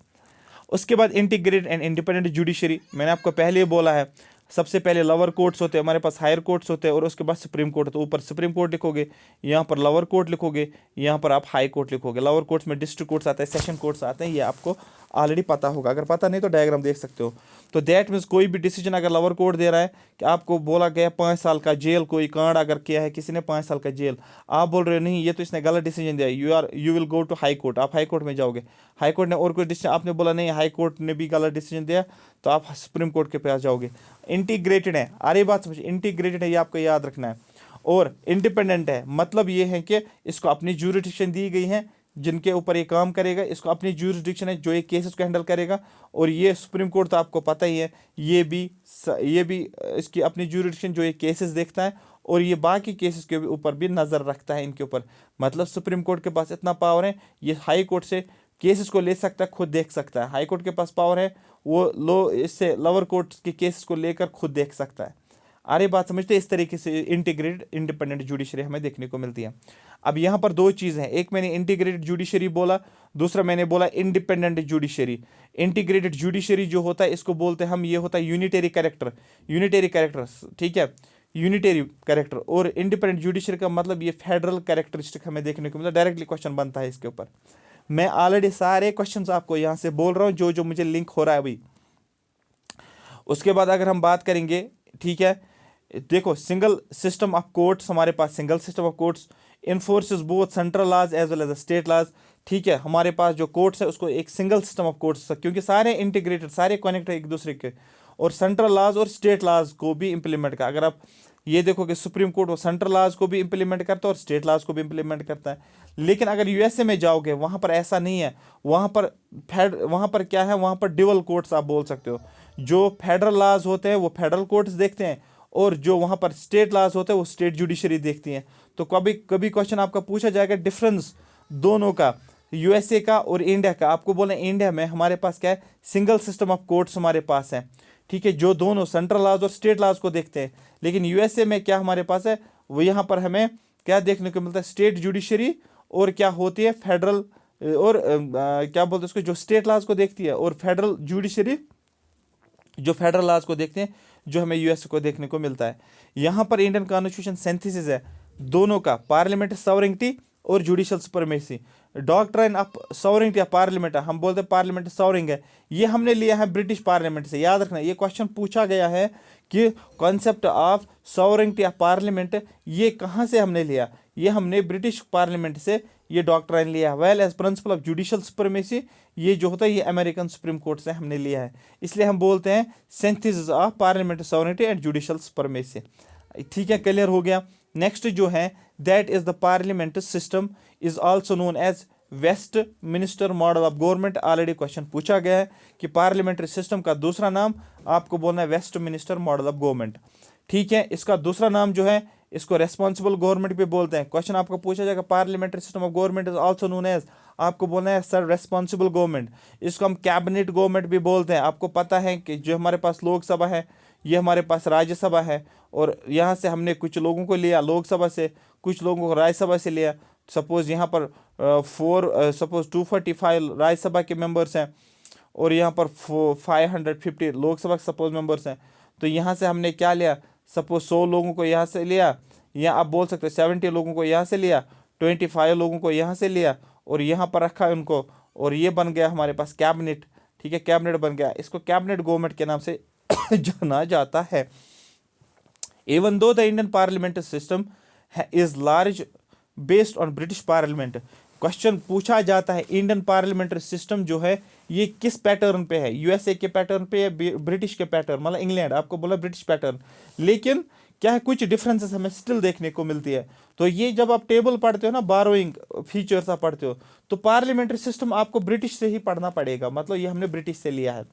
उसके बाद इंटीग्रेटेड एंड इंडिपेंडेंट जुडिशरी, मैंने आपको पहले ही बोला है, सबसे पहले लोअर कोर्ट्स होते हैं, हमारे पास हायर कोर्ट्स होते हैं, और उसके बाद सुप्रीम कोर्ट। तो ऊपर सुप्रीम कोर्ट लिखोगे, यहाँ पर लोअर कोर्ट लिखोगे, यहाँ पर आप हाई कोर्ट लिखोगे। लोअर कोर्ट्स में डिस्ट्रिक्ट कोर्ट्स आते हैं, सेशन कोर्ट्स आते हैं, ये आपको ऑलरेडी पता होगा, अगर पता नहीं तो डायग्राम देख सकते हो। तो दैट मीन्स कोई भी डिसीजन अगर लोअर कोर्ट दे रहा है कि आपको बोला गया 5 साल का जेल, कोई कांड अगर किया है किसी ने 5 साल का जेल, आप बोल रहे हो नहीं ये तो इसने गलत डिसीजन दिया, you will go to high court, आप हाई कोर्ट में जाओगे। हाई कोर्ट ने और कोई डिसीजन, आपने बोला नहीं हाई कोर्ट ने भी गलत डिसीजन दिया, तो आप सुप्रीम कोर्ट के पास जाओगे। इंटीग्रेटेड है, अरे बात समझ, इंटीग्रेटेड है ये आपको याद रखना है। और इंडिपेंडेंट है, मतलब ये है कि इसको अपनी ज्यूरिडिक्शन दी गई है जिनके ऊपर ये काम करेगा, इसको अपनी ज्यूरिडिक्शन है जो ये केसेस को हैंडल करेगा। और ये सुप्रीम कोर्ट तो आपको पता ही है, ये भी इसकी अपनी ज्यूरिडिक्शन जो ये केसेस देखता है, और ये बाकी केसेस के ऊपर भी नज़र रखता है इनके ऊपर। मतलब सुप्रीम कोर्ट के पास इतना पावर है, ये हाई कोर्ट से केसेस को ले सकता है, खुद देख सकता है। हाई कोर्ट के पास पावर है, वो इससे लोअर कोर्ट के केसेस को लेकर खुद देख सकता है। अरे बात समझते, इस तरीके से इंटीग्रेटेड इंडिपेंडेंट जुडिशरी हमें देखने को मिलती है। अब यहाँ पर दो चीज़ हैं, एक मैंने इंटीग्रेटेड जुडिशरी बोला, दूसरा मैंने बोला इंडिपेंडेंट जुडिशरी। इंटीग्रेटेड जुडिशरी जो होता है इसको बोलते हैं हम, ये होता है यूनिटरी कैरेक्टर, ठीक है, यूनिटरी कैरेक्टर। और इंडिपेंडेंट जुडिशरी का मतलब ये फेडरल कैरेक्टरिस्टिक हमें देखने को मिलता है। डायरेक्टली क्वेश्चन बनता है इसके ऊपर। मैं ऑलरेडी सारे क्वेश्चंस आपको यहाँ से बोल रहा हूँ जो जो मुझे लिंक हो रहा है अभी। उसके बाद अगर हम बात करेंगे, ठीक है, देखो सिंगल सिस्टम ऑफ कोर्ट्स, हमारे पास single system of courts enforces both central laws as well as state laws. ठीक है, हमारे पास जो कोर्ट्स है उसको एक सिंगल सिस्टम ऑफ कोर्ट्स, क्योंकि सारे इंटीग्रेटेड, सारे कनेक्ट है एक दूसरे के, और सेंट्रल लॉज और स्टेट लॉज को भी इंप्लीमेंट का। अगर आप ये देखो कि सुप्रीम कोर्ट वो सेंट्रल लॉज को भी इंप्लीमेंट करता है और स्टेट लॉज को भी इंप्लीमेंट करता है। लेकिन अगर यूएसए में जाओगे वहाँ पर ऐसा नहीं है, वहाँ पर क्या है, वहाँ पर ड्यूअल कोर्ट्स आप बोल सकते हो। जो फेडरल लॉज होते हैं वो फेडरल कोर्ट्स देखते हैं, और जो वहाँ पर स्टेट लॉज होते हैं वो स्टेट जुडिशरी देखती हैं। तो कभी कभी क्वेश्चन आपका पूछा जाएगा डिफरेंस दोनों का, यूएसए का और इंडिया का। आपको बोले इंडिया में हमारे पास क्या है, सिंगल सिस्टम ऑफ कोर्ट्स हमारे पास है, ठीक है, जो दोनों सेंट्रल लॉज और स्टेट लॉज को देखते हैं। लेकिन यूएसए में क्या हमारे पास है, वो यहाँ पर हमें क्या देखने को मिलता है, स्टेट जुडिशरी, और क्या होती है फेडरल, और क्या बोलते हैं उसको, जो स्टेट लॉज को देखती है, और फेडरल जुडिशरी जो फेडरल लॉज को देखते हैं, जो हमें यूएस को देखने को मिलता है। यहाँ पर इंडियन कॉन्स्टिट्यूशन सिंथेसिस है दोनों का, पार्लियामेंट्री सॉवरेनिटी और judicial supremacy. Doctrine of sovereignty of parliament, हम बोलते हैं पार्लियामेंट सॉवरेन है, ये हमने लिया है ब्रिटिश पार्लियामेंट से। याद रखना, ये क्वेश्चन पूछा गया है कि concept of sovereignty of parliament ये कहाँ से हमने लिया, ये हमने ब्रिटिश पार्लियामेंट से ये डॉक्ट्राइन लिया है। Well as principle of judicial supremacy, ये जो होता है ये अमेरिकन सुप्रीम कोर्ट से हमने लिया है, इसलिए हम बोलते हैं synthesis of parliamentary sovereignty and judicial supremacy. ठीक है, क्लियर हो गया। नेक्स्ट जो है that is the parliament system is also known as Westminster model of government. Already question पूछा गया है कि पार्लियामेंट्री सिस्टम का दूसरा नाम आपको बोलना है Westminster model of government. ठीक है, इसका दूसरा नाम जो है इसको रेस्पॉन्सिबल गवर्नमेंट भी बोलते हैं। क्वेश्चन आपको पूछा जाएगा parliamentary system of government is also known as, आपको बोलना है सर रेस्पॉन्सिबल गवर्नमेंट। इसको हम कैबिनेट गवर्नमेंट भी बोलते हैं। आपको पता है कि जो हमारे पास लोकसभा है, ये हमारे पास राज्यसभा है, और यहाँ से हमने कुछ लोगों को लिया लोकसभा से, कुछ लोगों को राज्यसभा से लिया। सपोज यहाँ पर 245 राज्यसभा के मेंबर्स हैं, और यहाँ पर 550 लोकसभा के सपोज मेंबर्स हैं। तो यहाँ से हमने क्या लिया, सपोज 100 लोगों को यहाँ से लिया, या आप बोल सकते हैं 70 लोगों को यहाँ से लिया, 25 लोगों को यहाँ से लिया, और यहाँ पर रखा उनको, और ये बन गया हमारे पास कैबिनेट। ठीक है, कैबिनेट बन गया, इसको कैबिनेट गवर्नमेंट के नाम से जाना जाता है। Even though the Indian parliamentary system is large based on British parliament. Question पूछा जाता है इंडियन पार्लियामेंट्री सिस्टम जो है ये किस पैटर्न पे है, यूएसए के पैटर्न पे या ब्रिटिश के पैटर्न, मतलब इंग्लैंड, आपको बोला ब्रिटिश पैटर्न। लेकिन क्या है, कुछ डिफरेंसेस हमें स्टिल देखने को मिलती है। तो ये जब आप टेबल पढ़ते हो ना, बारोइंग फीचर्स आप पढ़ते हो, तो पार्लियामेंट्री सिस्टम आपको ब्रिटिश से ही पढ़ना पड़ेगा, मतलब ये हमने ब्रिटिश से लिया है।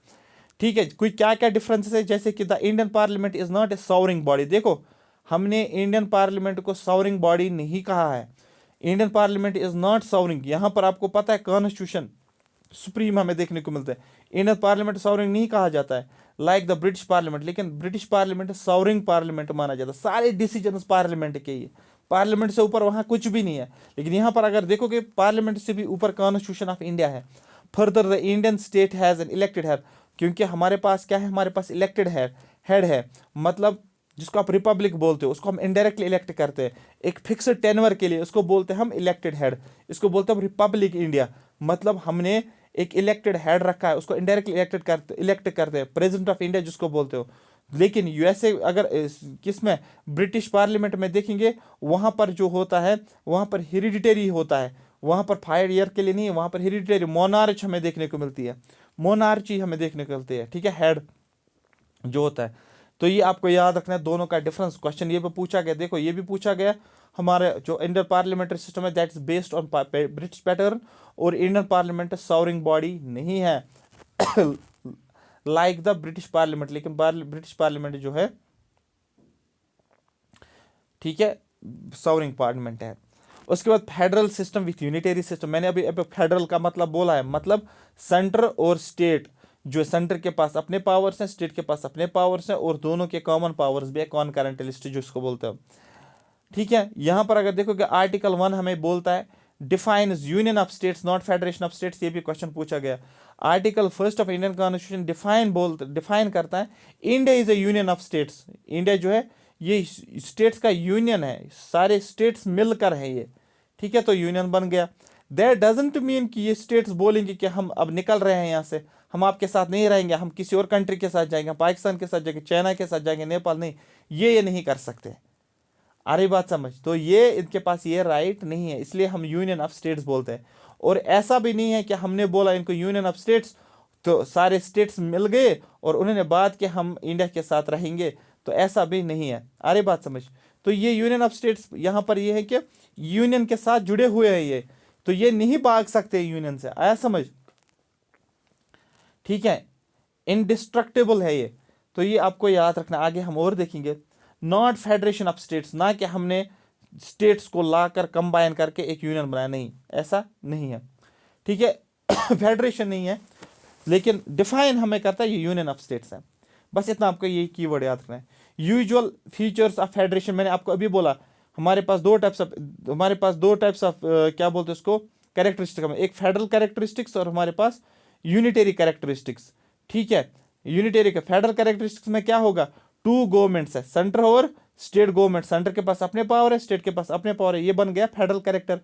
ठीक है, कोई क्या क्या डिफरेंसेस है, जैसे कि the Indian parliament is not a sovereign body. देखो, हमने इंडियन पार्लियामेंट को सॉवरिंग बॉडी नहीं कहा है। Indian parliament is not sovereign. यहाँ पर आपको पता है कॉन्स्टिट्यूशन सुप्रीम हमें देखने को मिलता है। इंडियन पार्लियामेंट सॉवरिंग नहीं कहा जाता है लाइक द ब्रिटिश पार्लियामेंट, लेकिन ब्रिटिश पार्लियामेंट सॉवरिंग पार्लियामेंट माना जाता है। सारे डिसीजन पार्लियामेंट के ही, पार्लियामेंट से ऊपर वहाँ कुछ भी नहीं है। लेकिन यहाँ पर अगर देखोगे पार्लियामेंट से भी ऊपर कॉन्स्टिट्यूशन ऑफ इंडिया है। Further the Indian state has an elected head, क्योंकि हमारे पास क्या है, हमारे पास इलेक्टेड हेड है, मतलब जिसको आप रिपब्लिक बोलते हो उसको हम इनडायरेक्टली इलेक्ट करते हैं एक फिक्स्ड टेन्योर के लिए, उसको बोलते हैं हम इलेक्टेड हेड। इसको बोलते हैं हम रिपब्लिक इंडिया, मतलब हमने एक इलेक्टेड हेड रखा है, उसको इनडायरेक्टली इलेक्ट करते हैं, प्रेसिडेंट ऑफ इंडिया जिसको बोलते हो। लेकिन यूएसए अगर किस में, ब्रिटिश पार्लियामेंट में देखेंगे, वहां पर जो होता है वहां पर हेरिडिटरी होता है, वहां पर 5 ईयर के लिए नहीं है, वहां पर हेरिडिटरी मोनार्च हमें देखने को मिलती है, मोनार्ची हमें देखने को मिलती है, ठीक है, हेड जो होता है। तो ये आपको याद रखना है दोनों का डिफरेंस। क्वेश्चन ये भी पूछा गया, देखो ये भी पूछा गया, हमारे जो इंडियन पार्लियामेंट्री सिस्टम है that is based on British pattern, और इंडियन पार्लियामेंट सॉवरिंग बॉडी नहीं है लाइक द ब्रिटिश पार्लियामेंट, लेकिन ब्रिटिश पार्लियामेंट जो है, ठीक है, सॉवरिंग पार्लियामेंट है। उसके बाद federal system with unitary system, मैंने अभी फेडरल का मतलब बोला है, मतलब सेंटर और स्टेट, जो सेंटर के पास अपने पावर्स हैं, स्टेट के पास अपने पावर्स हैं, और दोनों के कॉमन पावर्स भी है, कॉन्करेंटलिस्ट जिसको बोलते हैं, ठीक है। यहां पर अगर देखोगे आर्टिकल 1 हमें बोलता है define union of states not federation of states, ये भी क्वेश्चन पूछा गया। Article 1 of Indian constitution define करता है India is A union of states, India जो है ये स्टेट्स का यूनियन है, सारे स्टेट्स मिलकर है ये, ठीक है, तो यूनियन बन गया। दैट डजंट मीन कि ये स्टेट्स बोलेंगे कि हम अब निकल रहे हैं यहाँ से, हम आपके साथ नहीं रहेंगे, हम किसी और कंट्री के साथ जाएंगे, पाकिस्तान के साथ जाएंगे, चाइना के साथ जाएंगे, नेपाल, नहीं, ये नहीं कर सकते। आ रही बात समझ? तो ये इनके पास ये राइट नहीं है, इसलिए हम यूनियन ऑफ स्टेट्स बोलते हैं। और ऐसा भी नहीं है कि हमने बोला इनको यूनियन ऑफ स्टेट्स तो सारे स्टेट्स मिल गए और उन्होंने बात कि हम इंडिया के साथ रहेंगे, तो ऐसा भी नहीं है। आ रही बात समझ? तो ये यूनियन ऑफ स्टेट्स यहाँ पर ये है कि यूनियन के साथ जुड़े हुए हैं ये, तो ये नहीं भाग सकते यूनियन से। आया समझ? ठीक है, इनडिस्ट्रक्टेबल है ये, तो ये आपको याद रखना। आगे हम और देखेंगे, नॉट फेडरेशन ऑफ स्टेट्स, ना कि हमने स्टेट्स को लाकर कंबाइन करके एक यूनियन बनाया, नहीं, ऐसा नहीं है, ठीक है। फेडरेशन नहीं है, लेकिन डिफाइन हमें करता है ये यूनियन ऑफ स्टेट्स है। बस इतना आपको ये कीवर्ड याद रखना है। यूजुअल फीचर्स ऑफ फेडरेशन, मैंने आपको अभी बोला हमारे पास दो टाइप्स ऑफ क्या बोलते हैं उसको, कैरेक्टरिस्टिक में, एक फेडरल कैरेक्टरिस्टिक्स और हमारे पास यूनिटरी कैरेक्टरिस्टिक्स, ठीक है। यूनिटरी के फेडरल कैरेक्टरिस्टिक्स में क्या होगा, 2 गवर्नमेंट्स है, सेंटर और स्टेट गवर्नमेंट, सेंटर के पास अपने पावर है, स्टेट के पास अपने पावर है, ये बन गया फेडरल कैरेक्टर,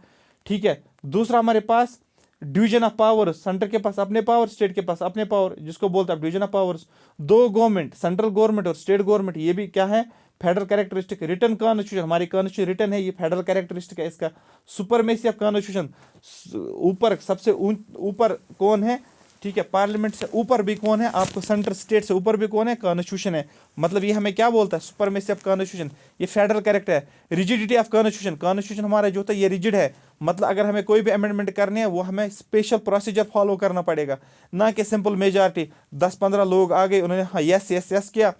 ठीक है। दूसरा हमारे पास डिवीजन ऑफ पावर, सेंटर के पास अपने पावर, स्टेट के पास अपने पावर, जिसको बोलते हैं division of powers. 2 government, central government और स्टेट गवर्नमेंट, ये भी क्या है, फेडरल कैरेक्टरिस्टिक। रिटन कॉन्स्टिट्यूशन, हमारी कॉन्स्टिट्यूशन रिटन है, ये फेडरल कैरेक्टरिस्टिक है इसका। सुपरमेसी ऑफ कॉन्स्टिट्यूशन, ऊपर सबसे ऊपर कौन है, ठीक है, पार्लियामेंट से ऊपर भी कौन है, आपको सेंटर स्टेट से ऊपर भी कौन है, कॉन्स्टिट्यूशन है। मतलब ये हमें क्या बोलता है, सुपरमेसी ऑफ कॉन्स्टिट्यूशन, ये फेडरल कैरेक्टर है। रिजिडिटी ऑफ कॉन्स्टिट्यूशन, कॉन्स्टिट्यूशन हमारा जो होता है ये रिजिड है, मतलब अगर हमें कोई भी अमेंडमेंट करनी है वो हमें स्पेशल प्रोसीजर फॉलो करना पड़ेगा, ना कि सिंपल मेजॉरिटी 10-15 लोग आ गए, उन्होंने हाँ यस यस यस किया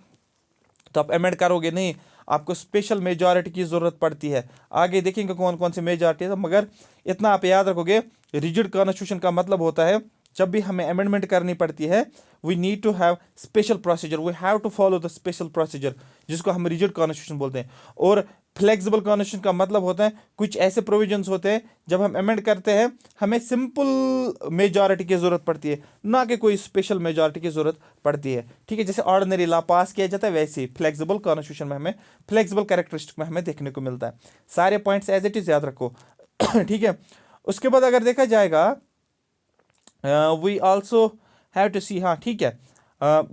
तो आप अमेंड करोगे, नहीं, आपको स्पेशल मेजॉरिटी की जरूरत पड़ती है। आगे देखेंगे कौन कौन सी मेजॉरिटी है, मगर इतना आप याद रखोगे, रिजिड कॉन्स्टिट्यूशन का मतलब होता है जब भी हमें अमेंडमेंट करनी पड़ती है, we need to have special procedure, we have to follow the special procedure, जिसको हम रिजिड कॉन्स्टिट्यूशन बोलते हैं। और फ्लेक्सिबल कॉन्स्टिट्यूशन का मतलब होता है कुछ ऐसे प्रोविजंस होते हैं जब हम अमेंड करते हैं हमें सिंपल मेजॉरिटी की जरूरत पड़ती है, ना कि कोई स्पेशल मेजॉरिटी की जरूरत पड़ती है, ठीक है। जैसे ऑर्डिनरी लॉ पास किया जाता है वैसे ही फ्लेक्सिबल कॉन्स्टिट्यूशन में हमें, फ्लेक्सिबल कैरेक्टरिस्टिक में हमें देखने को मिलता है। सारे पॉइंट्स एज इट इज याद रखो। ठीक है, उसके बाद अगर देखा जाएगा we also have to see, हाँ ठीक है,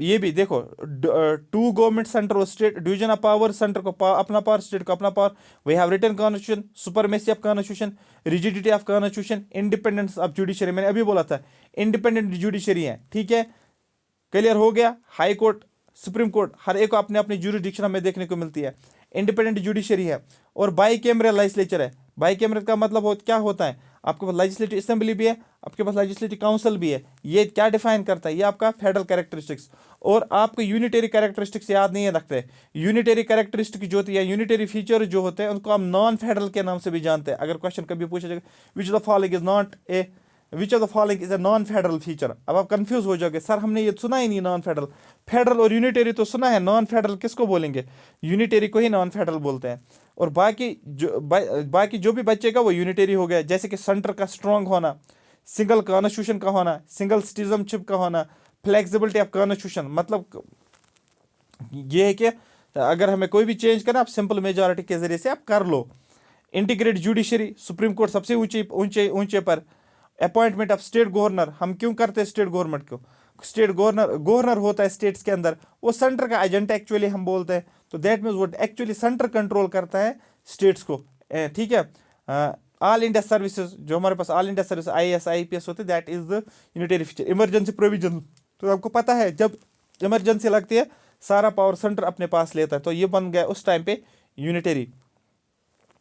ये भी देखो 2 गवर्नमेंट, सेंटर और state, division of power, centre को अपना पावर, स्टेट को अपना power, we have written constitution, supremacy of constitution, rigidity of constitution, independence of judiciary, मैंने अभी बोला था इंडिपेंडेंट जुडिशरी है, ठीक है, क्लियर हो गया। हाई कोर्ट, सुप्रीम कोर्ट, हर एक को अपने अपनी जुरिडिक्शन हमें देखने को मिलती है, इंडिपेंडेंट जुडिशरी है। और बाई कैमरल लेजिस्लेचर है, बाई कैमरल का मतलब क्या होता है, आपके पास लेजिस्लेटिव असेंबली भी है, आपके पास लेजिस्लेटिव काउंसिल भी है। ये क्या डिफाइन करता है, ये आपका फेडरल कैरेक्टरिस्टिक्स। और आपको यूनिटरी कैरेक्टरिस्टिक्स याद नहीं रखते, यूनिटरी कैरेक्टरिस्टिक जो होती है, यूनिटरी फीचर जो होते हैं, उनको हम नॉन फेडरल के नाम से भी जानते हैं। अगर क्वेश्चन कभी पूछा जाएगा which of the following is not A, which of the following is a non federal feature, अब आप कंफ्यूज हो जाओगे, सर हमने ये सुना ही नहीं नॉन फेडरल, फेडरल और यूनिटरी तो सुना है, नॉन फेडरल किसको बोलेंगे, यूनिटरी को ही नॉन फेडरल बोलते हैं। और बाकी जो भी बचेगा वो यूनिटरी हो गया, जैसे कि सेंटर का स्ट्रांग होना, सिंगल कॉन्स्टिट्यूशन का होना, सिंगल सिटीजनशिप का होना, फ्लेक्सिबिलिटी ऑफ कॉन्स्टिट्यूशन, मतलब ये है कि अगर हमें कोई भी चेंज करना आप सिंपल मेजॉरिटी के जरिए से आप कर लो। इंटीग्रेटेड जुडिशरी, सुप्रीम कोर्ट सबसे ऊंचे ऊंचे ऊंचे पर, अपॉइंटमेंट ऑफ स्टेट गवर्नर, हम क्यों करते हैं स्टेट गवर्नमेंट को? स्टेट गवर्नर होता है स्टेट्स के अंदर, वो सेंटर का एजेंट एक्चुअली हम बोलते हैं। तो दैट मीन्स वो एक्चुअली सेंटर कंट्रोल करता है स्टेट्स को, ठीक है। ऑल इंडिया सर्विसेज, जो हमारे पास all India service IAS IPS होते हैं, that is the unitary feature. Emergency provision, तो आपको पता है जब इमरजेंसी लगती है सारा पावर सेंटर अपने पास लेता है, तो ये बन गया उस टाइम पे यूनिटरी।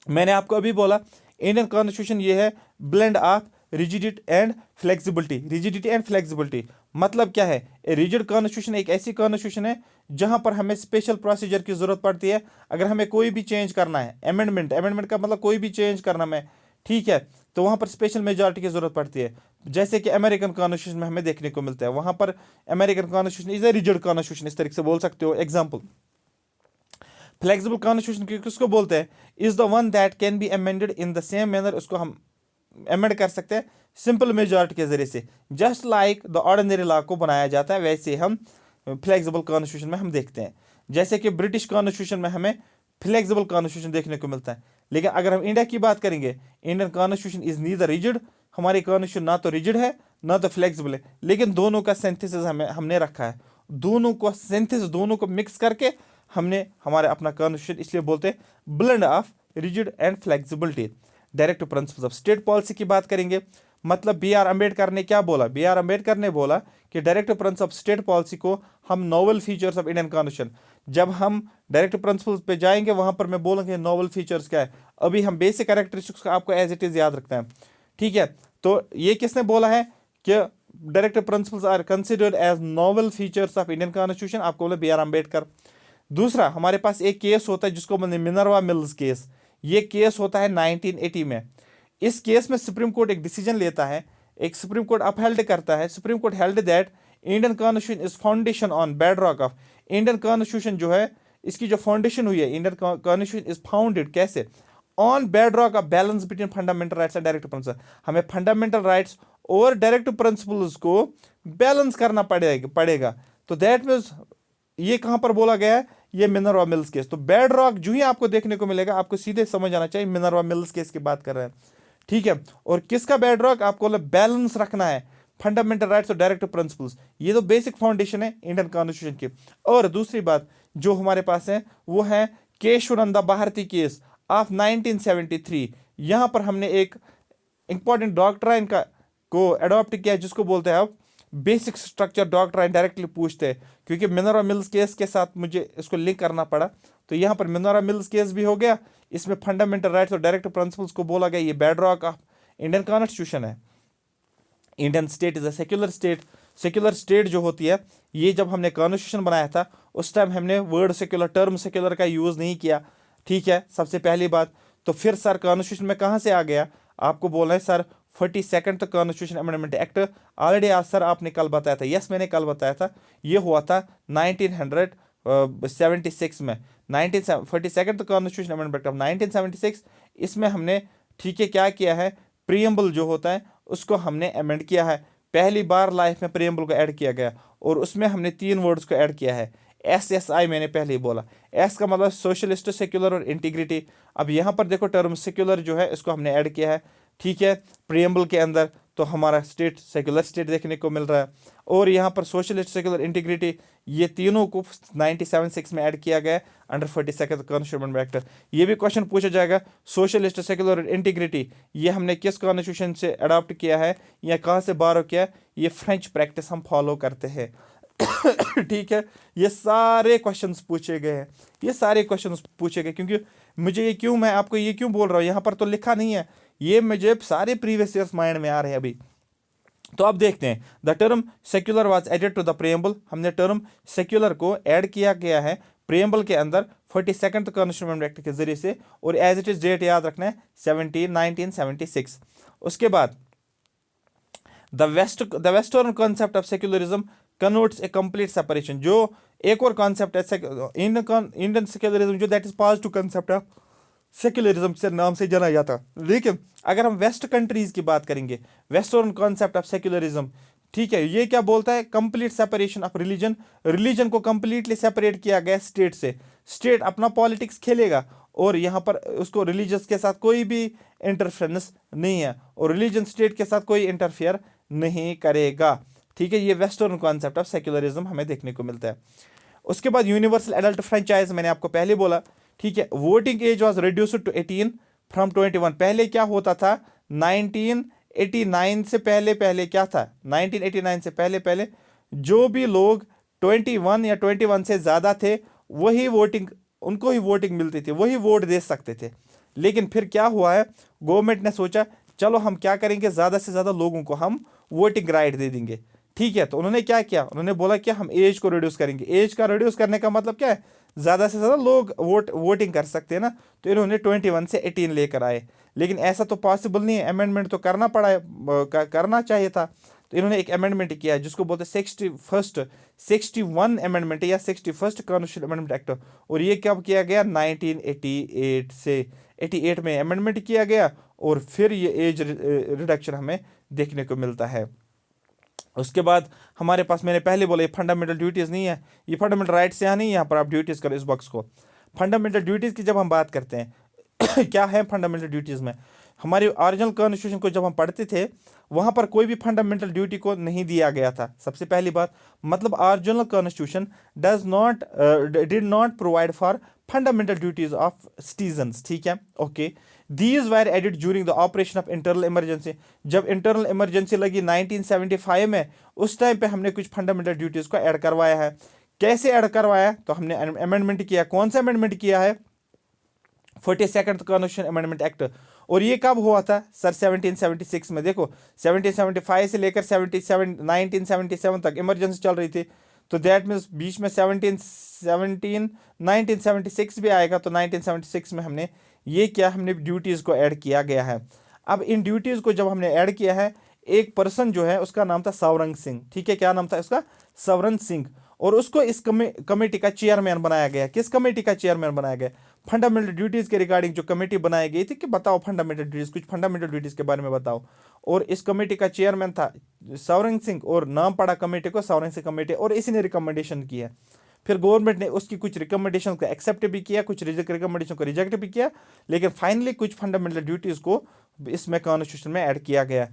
मैंने आपको अभी बोला इंडियन कॉन्स्टिट्यूशन ये है blend of rigidity and flexibility. Rigidity and flexibility मतलब क्या है? रिजिड कॉन्स्टिट्यूशन एक ऐसी कॉन्स्टिट्यूशन है जहां पर हमें स्पेशल प्रोसीजर की जरूरत पड़ती है अगर हमें कोई भी चेंज करना है। अमेंडमेंट का मतलब कोई भी चेंज करना है, ठीक है, तो वहां पर स्पेशल मेजॉरिटी की जरूरत पड़ती है। जैसे कि अमेरिकन कॉन्स्टिट्यूशन में हमें देखने को मिलता है, वहां पर American constitution is a rigid constitution, इस तरीके से बोल सकते हो। एग्जाम्पल, फ्लेक्सिबल कॉन्स्टिट्यूशन किसको बोलते हैं? Is the one that can be amended in the same manner, उसको हम अमेंड कर सकते हैं सिंपल मेजॉरिटी के जरिए से। Just like the ordinary law को बनाया जाता है, वैसे हम फ्लेक्सिबल कॉन्स्टिट्यूशन में हम देखते हैं। जैसे कि ब्रिटिश कॉन्स्टिट्यूशन में हमें फ्लेक्सिबल कॉन्स्टिट्यूशन देखने को मिलता है। लेकिन अगर हम इंडिया की बात करेंगे, Indian constitution is neither rigid, हमारी कॉन्स्टिट्यूशन ना तो रिजिड है ना तो फ्लेक्सिबल है, लेकिन दोनों का सिंथेसिस हमने रखा है। दोनों को मिक्स करके हमने हमारे अपना कॉन्स्टिट्यूशन, इसलिए बोलते हैं blend of rigid and flexibility. Directive principles of state policy की बात करेंगे, मतलब B.R. अम्बेडकर ने क्या बोला? B.R. अम्बेडकर ने बोला कि directive principle of state policy को हम novel features of Indian constitution, जब हम डायरेक्टिव प्रिंसिपल्स पे जाएंगे वहां पर मैं बोलूंगा नोवेल फीचर्स क्या है। अभी हम बेसिक कैरेक्टरिस्टिक्स को आपको एज इट इज याद रखते हैं, ठीक है। तो ये किसने बोला है कि directive principles are considered as novel features of Indian constitution? आपको बोला B.R. अम्बेडकर। दूसरा, हमारे पास एक केस होता है जिसको बोलते हैं मिनर्वा मिल्स केस। ये केस होता है 1980 में। इस केस में सुप्रीम कोर्ट एक डिसीजन लेता है, एक सुप्रीम कोर्ट अपहेल्ड करता है। Supreme court held that Indian constitution is foundation on bed rock of, Indian constitution जो है इसकी जो फाउंडेशन हुई है, इंडियन कॉन्स्टिट्यूशन इज फाउंडेड कैसे? On bed rock of balance between fundamental rights and directive principle. हमें फंडामेंटल राइट्स और directive principles को बैलेंस करना पड़ेगा। तो दैट मीन्स ये कहां पर बोला गया है? ये मिनर्वा मिल्स केस। तो बेड रॉक जो ही आपको देखने को मिलेगा, आपको सीधे समझ आना चाहिए मिनर्वा मिल्स केस की बात कर रहे हैं, ठीक है। और किसका बेड रॉक? आपको बैलेंस रखना है फंडामेंटल राइट्स और डायरेक्टिव प्रिंसिपल्स। ये तो बेसिक फाउंडेशन है इंडियन कॉन्स्टिट्यूशन की। और दूसरी बात जो हमारे पास है वो है केशवानंदा भारती केस ऑफ 1973। यहां पर हमने एक इंपॉर्टेंट डॉक्ट्राइन को अडॉप्ट किया जिसको बोलते हैं आप बेसिक स्ट्रक्चर डॉक्ट्राइन। डायरेक्टली पूछते हैं, क्योंकि मिनर्वा मिल्स केस के साथ मुझे इसको लिंक करना पड़ा। तो यहाँ पर मिनर्वा मिल्स केस भी हो गया, इसमें फंडामेंटल राइट्स और डायरेक्टिव प्रिंसिपल्स को बोला गया ये bedrock of Indian constitution है। Indian state is a secular state. Secular state जो होती है, ये जब हमने कॉन्स्टिट्यूशन बनाया था उस टाइम हमने वर्ड सेक्युलर, टर्म सेक्युलर का यूज नहीं किया, ठीक है, सबसे पहली बात। तो फिर सर कॉन्स्टिट्यूशन में कहाँ से आ गया? आपको बोलना है सर 42nd तो कॉन्स्टिट्यूशन अमेंडमेंट एक्ट ऑलरेडी आज सर आपने कल बताया था। यस, मैंने कल बताया था, ये हुआ था 1976 में। 42nd तो कॉन्स्टिट्यूशन अमेंडमेंट एक्ट ऑफ 1976, इसमें हमने, ठीक है, क्या किया है? प्रीएम्बल जो होता है उसको हमने अमेंड किया है। पहली बार लाइफ में प्रीएम्बल को ऐड किया गया और उसमें हमने 3 वर्ड्स को ऐड किया है। SSI मैंने पहले ही बोला, एस का मतलब सोशलिस्ट, सेक्युलर और इंटीग्रिटी। अब यहाँ पर देखो टर्म सेक्युलर जो है इसको हमने ऐड किया है, ठीक है, प्रीएम्बल के अंदर। तो हमारा स्टेट सेक्युलर स्टेट देखने को मिल रहा है। और यहाँ पर सोशलिस्ट, सेक्युलर, इंटीग्रिटी, ये तीनों को 1976 में ऐड किया गया अंडर 42nd कॉन्स्टिट्यूशन एक्ट। ये भी क्वेश्चन पूछा जाएगा, सोशलिस्ट, सेक्युलर और इंटीग्रिटी ये हमने किस कॉन्स्टिट्यूशन से अडॉप्ट किया है या कहाँ से बारो किया? ये फ्रेंच प्रैक्टिस हम फॉलो करते हैं। ठीक है, ये सारे क्वेश्चंस पूछे गए हैं, ये सारे क्वेश्चंस पूछे गए। क्योंकि मुझे ये क्यों, मैं आपको ये क्यों बोल रहा हूँ, यहाँ पर तो लिखा नहीं है, ये मुझे सारे प्रीवियस ईयर्स माइंड में आ रहे हैं अभी। तो अब देखते हैं, the term secular was added to the preamble. हमने टर्म सेक्युलर को ऐड किया गया है प्रीएम्बल के अंदर 42nd कॉन्स्टिट्यूशन एक्ट के जरिए से। और एज इट इज डेट याद रखना है 1976। उसके बाद the western concept of secularism connotes a complete separation. जो एक और कॉन्सेप्ट है इंडियन सेक्युलरिज्म, जो that is positive concept of secularism से नाम से जाना जाता। लेकिन अगर हम वेस्ट कंट्रीज की बात करेंगे, वेस्टर्न कॉन्सेप्ट ऑफ सेक्युलरिज्म, ठीक है, ये क्या बोलता है? Complete separation of religion. Religion को कंप्लीटली सेपरेट किया गया स्टेट से। स्टेट अपना पॉलिटिक्स खेलेगा और यहाँ पर उसको रिलीजियस के साथ कोई भी इंटरफेरेंस नहीं है और रिलीजन स्टेट के साथ कोई इंटरफेयर नहीं करेगा। ठीक है, ये वेस्टर्न कॉन्सेप्ट ऑफ सेक्युलरिज्म हमें देखने को मिलता है। उसके बाद यूनिवर्सल एडल्ट फ्रेंचाइज, मैंने आपको पहले बोला। ठीक है, voting age was reduced to 18 from 21। पहले क्या होता था, 1989 से पहले पहले क्या था, 1989 से पहले पहले जो भी लोग 21 या 21 से ज़्यादा थे वही वोटिंग, उनको ही वोटिंग मिलती थी, वही वोट दे सकते थे। लेकिन फिर क्या हुआ है, गवर्नमेंट ने सोचा चलो हम क्या करेंगे, ज़्यादा से ज़्यादा लोगों को हम वोटिंग राइट दे देंगे। ठीक है, तो उन्होंने क्या किया, उन्होंने बोला कि हम एज को रिड्यूस करेंगे। एज का रिड्यूस करने का मतलब क्या है, ज़्यादा से ज़्यादा लोग वोटिंग कर सकते हैं ना, तो इन्होंने 21 से 18 लेकर आए। लेकिन ऐसा तो पॉसिबल नहीं है, अमेंडमेंट तो करना पड़ा करना चाहिए था। तो इन्होंने एक अमेंडमेंट किया जिसको बोलते हैं 61 अमेंडमेंट या 61st कॉन्स्टिट्यूशन अमेंडमेंट एक्ट। और ये कब किया गया, 1988 से 88 में अमेंडमेंट किया गया और फिर ये एज रिडक्शन हमें देखने को मिलता है। उसके बाद हमारे पास, मैंने पहले बोला, ये फंडामेंटल ड्यूटीज़ नहीं है, ये फंडामेंटल राइट्स यहाँ नहीं है, यहाँ पर आप ड्यूटीज़ करो इस बॉक्स को। फंडामेंटल ड्यूटीज़ की जब हम बात करते हैं क्या है फंडामेंटल ड्यूटीज़ में, हमारे ओरिजिनल कॉन्स्टिट्यूशन को जब हम पढ़ते थे वहाँ पर कोई भी फंडामेंटल ड्यूटी को नहीं दिया गया था। सबसे पहली बात, मतलब original constitution did not provide for fundamental duties of citizens. ठीक है, okay. These were added during the operation of internal emergency. जब इंटरनल इमरजेंसी लगी 1975 में, उस टाइम पे हमने कुछ फंडामेंटल ड्यूटीज को ऐड करवाया है। कैसे ऐड करवाया, तो हमने अमेंडमेंट किया। कौन सा अमेंडमेंट किया है, 42nd कॉन्स्टिट्यूशन अमेंडमेंट एक्ट। और ये कब हुआ था सर, 1776 में। देखो 1775 से लेकर 1977 तक इमरजेंसी चल रही थी, तो दैट मीन्स बीच में 1976 भी आएगा। तो 1976 में हमने ये क्या, हमने ड्यूटीज़ को ऐड किया गया है। अब इन ड्यूटीज़ को जब हमने ऐड किया है, एक पर्सन जो है उसका नाम था सवरन सिंह। ठीक है, क्या नाम था उसका, सवरन सिंह। और उसको इस कमेटी का चेयरमैन बनाया गया। किस कमेटी का चेयरमैन बनाया गया, फंडामेंटल ड्यूटीज़ के रिगार्डिंग जो कमेटी बनाई गई थी कि बताओ फंडामेंटल ड्यूटीज़, कुछ फंडामेंटल ड्यूटीज़ के बारे में बताओ। और इस कमेटी का चेयरमैन था सवरन सिंह, और नाम पड़ा कमेटी को सवरन सिंह कमेटी, और इसी ने रिकमेंडेशन किया। फिर गवर्नमेंट ने उसकी कुछ रिकमेंडेशन को एक्सेप्ट भी किया, कुछ रिकमेंडेशन को रिजेक्ट भी किया, लेकिन फाइनली कुछ फंडामेंटल ड्यूटीज़ को इसमें कॉन्स्टिट्यूशन में ऐड किया गया।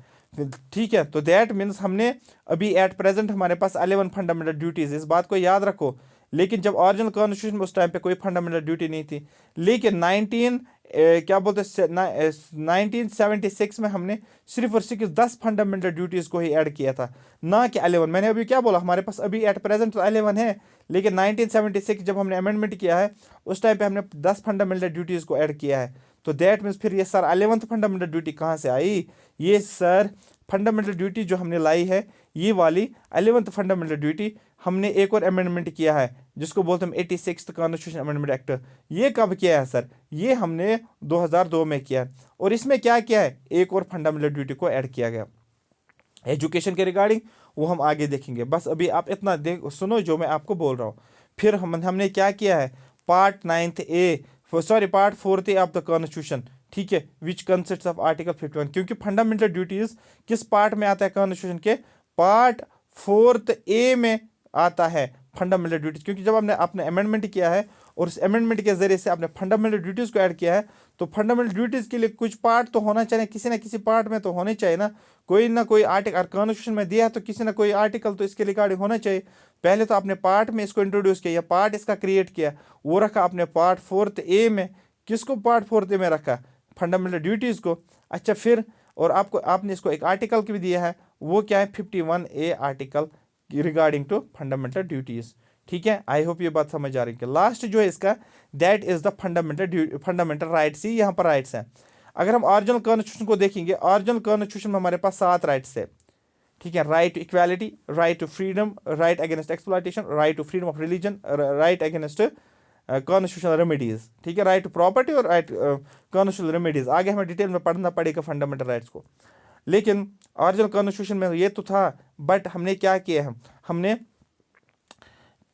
ठीक है, तो दैट मीन्स हमने अभी एट प्रेजेंट हमारे पास 11 फंडामेंटल ड्यूटीज़, इस बात को याद रखो। लेकिन जब ओरिजिनल कॉन्स्टिट्यूशन में उस टाइम पे कोई फंडामेंटल ड्यूटी नहीं थी। लेकिन 1976 में हमने सिर्फ और सिर्फ 10 फंडामेंटल ड्यूटीज़ को ही ऐड किया था, ना कि 11। मैंने अभी क्या बोला, हमारे पास अभी एट प्रेजेंट तो 11 है, लेकिन 1976 जब हमने अमेंडमेंट किया है उस टाइम पे हमने 10 फंडामेंटल ड्यूटीज़ को ऐड किया है। तो दैट मीन्स फिर ये सर 11th फंडामेंटल ड्यूटी कहाँ से आई, ये सर फंडामेंटल ड्यूटी जो हमने लाई है ये वाली 11th फंडामेंटल ड्यूटी हमने एक और अमेंडमेंट किया है जिसको बोलते हैं 86th कॉन्स्टिट्यूशन अमेंडमेंट एक्ट। ये कब किया है सर, ये हमने 2002 में किया है। और इसमें क्या किया है, एक और फंडामेंटल ड्यूटी को ऐड किया गया एजुकेशन के रिगार्डिंग, वो हम आगे देखेंगे। बस अभी आप इतना सुनो जो मैं आपको बोल रहा हूँ। फिर हमने क्या किया है, part 4th A of the constitution. ठीक है, विच कंसिस्ट ऑफ आर्टिकल 51, क्योंकि फंडामेंटल ड्यूटीज किस पार्ट में आता है कॉन्स्टिट्यूशन के, पार्ट 4th ए में आता है फंडामेंटल ड्यूटीज। क्योंकि जब आपने अमेंडमेंट किया है और उस अमेंडमेंट के जरिए से आपने फंडामेंटल ड्यूटीज़ को ऐड किया है, तो फंडामेंटल ड्यूटीज़ के लिए कुछ पार्ट तो होना चाहिए, किसी ना किसी पार्ट में तो होने चाहिए ना कोई आर्टिकल। कॉन्स्टिट्यूशन में दिया है तो किसी ना कोई आर्टिकल तो इसके रिगार्डिंग होना चाहिए। पहले तो आपने पार्ट में इसको इंट्रोड्यूस किया या पार्ट इसका क्रिएट किया, वो रखा आपने पार्ट 4th ए में। किसको पार्ट 4th ए में रखा, फंडामेंटल ड्यूटीज़ को। अच्छा, फिर और आपने इसको एक आर्टिकल भी दिया है, वो क्या है, 51A article regarding to fundamental duties. ठीक है, आई होप ये बात समझ आ रही है। लास्ट जो है इसका, that is the fundamental rights ही यहाँ पर राइट्स हैं। अगर हम ओरिजिनल कॉन्स्टिट्यूशन को देखेंगे, ओरिजिनल कॉन्स्टिट्यूशन में हमारे पास 7 राइट्स है। ठीक है, right to equality, right to freedom, right against exploitation, right to freedom of religion, right against constitutional remedies. ठीक है, राइट टू प्रॉपर्टी और राइट कॉन्स्टिट्यूशनल रेमेडीज। आगे हमें डिटेल में पढ़ना पड़ेगा फंडामेंटल राइट्स को। लेकिन ओरिजिनल कॉन्स्टिट्यूशन में ये तो था, बट हमने क्या किया है, हमने,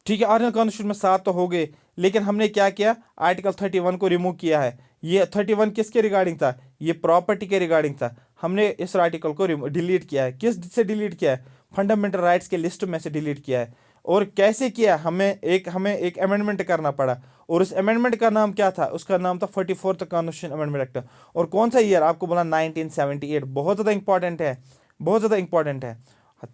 ठीक है, ओरिजिनल कॉन्स्टिट्यूशन में 7 तो हो गए, लेकिन हमने क्या किया, आर्टिकल 31 को रिमूव किया है। ये 31 किसके रिगार्डिंग था, ये प्रॉपर्टी के रिगार्डिंग था। हमने इस आर्टिकल को डिलीट किया है। किस से डिलीट किया है, फंडामेंटल राइट्स के लिस्ट में से डिलीट किया है। और कैसे किया, हमें एक अमेंडमेंट करना पड़ा, और उस अमेंडमेंट का नाम क्या था, उसका नाम था 44th कॉन्स्टिट्यूशन अमेंडमेंट एक्ट। और कौन सा ईयर, आपको बोला 1978। बहुत ज़्यादा इंपॉर्टेंट है, बहुत ज़्यादा इंपॉर्टेंट है।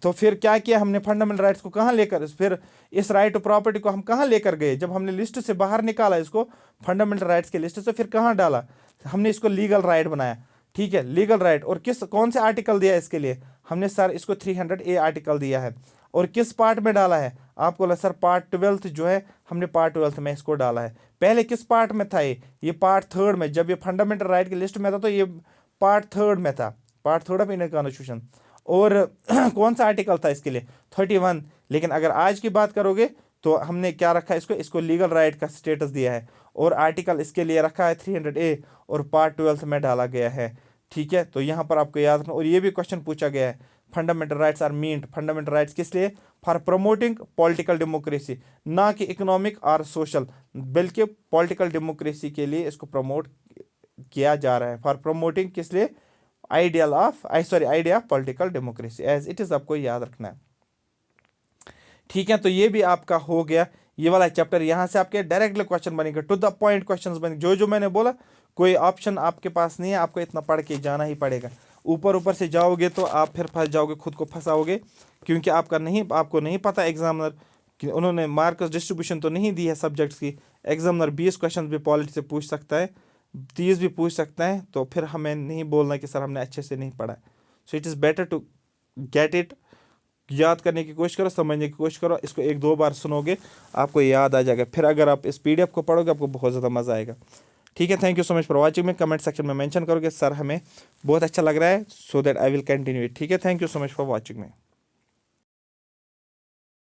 तो फिर क्या किया हमने, फंडामेंटल राइट्स को कहाँ लेकर, फिर इस राइट टू प्रॉपर्टी को हम कहाँ लेकर गए, जब हमने लिस्ट से बाहर निकाला इसको, फंडामेंटल राइट्स के लिस्ट से, फिर कहाँ डाला, हमने इसको लीगल राइट बनाया। ठीक है, लीगल राइट। और कौन से आर्टिकल दिया इसके लिए, हमने सर इसको 300A आर्टिकल दिया है। और किस पार्ट में डाला है, आपको लगा सर पार्ट 12th जो है, हमने पार्ट 12th में इसको डाला है। पहले किस पार्ट में था ये पार्ट 3rd में, जब ये फंडामेंटल राइट की लिस्ट में था तो ये पार्ट 3rd में था, part 3rd of Indian constitution. और कौन सा आर्टिकल था इसके लिए, 31। लेकिन अगर आज की बात करोगे तो हमने क्या रखा है, इसको लीगल राइट का स्टेटस दिया है, और आर्टिकल इसके लिए रखा है 300A, और पार्ट 12th में डाला गया है। ठीक है, तो यहाँ पर आपको याद रखना। और ये भी क्वेश्चन पूछा गया है, fundamental rights are meant, fundamental rights किस लिए, फॉर प्रमोटिंग पॉलिटिकल डेमोक्रेसी, ना कि इकोनॉमिक और सोशल, बल्कि पॉलिटिकल डेमोक्रेसी के लिए इसको प्रमोट किया जा रहा है, फॉर प्रमोटिंग किस लिए, idea of political democracy as it is, आपको याद रखना है। ठीक है, तो ये भी आपका हो गया ये वाला चैप्टर। यहाँ से आपके डायरेक्टली क्वेश्चन बनेंगे, टू द पॉइंट क्वेश्चंस बनेंगे, जो मैंने बोला, कोई ऑप्शन आपके पास नहीं है, आपको इतना पढ़ के जाना ही पड़ेगा। ऊपर से जाओगे तो आप फिर फंस जाओगे, खुद को फंसाओगे, क्योंकि आपको नहीं पता एग्जामिनर कि उन्होंने मार्क्स डिस्ट्रीब्यूशन तो नहीं दी है सब्जेक्ट्स की। एग्जामिनर 20 क्वेश्चन भी पॉलिटी से पूछ सकता है, 30 भी पूछ सकता है, तो फिर हमें नहीं बोलना कि सर हमने अच्छे से नहीं पढ़ा। So it is better to get it, याद करने की कोशिश करो, समझने की कोशिश करो, इसको 1-2 बार सुनोगे आपको याद आ जाएगा। फिर अगर आप इस PDF को पढ़ोगे आपको बहुत ज़्यादा मज़ा आएगा। ठीक है, thank you so much for watching. में कमेंट सेक्शन में मेंशन करोगे सर हमें बहुत अच्छा लग रहा है, so that I will continue it. ठीक है, thank you so much for watching में।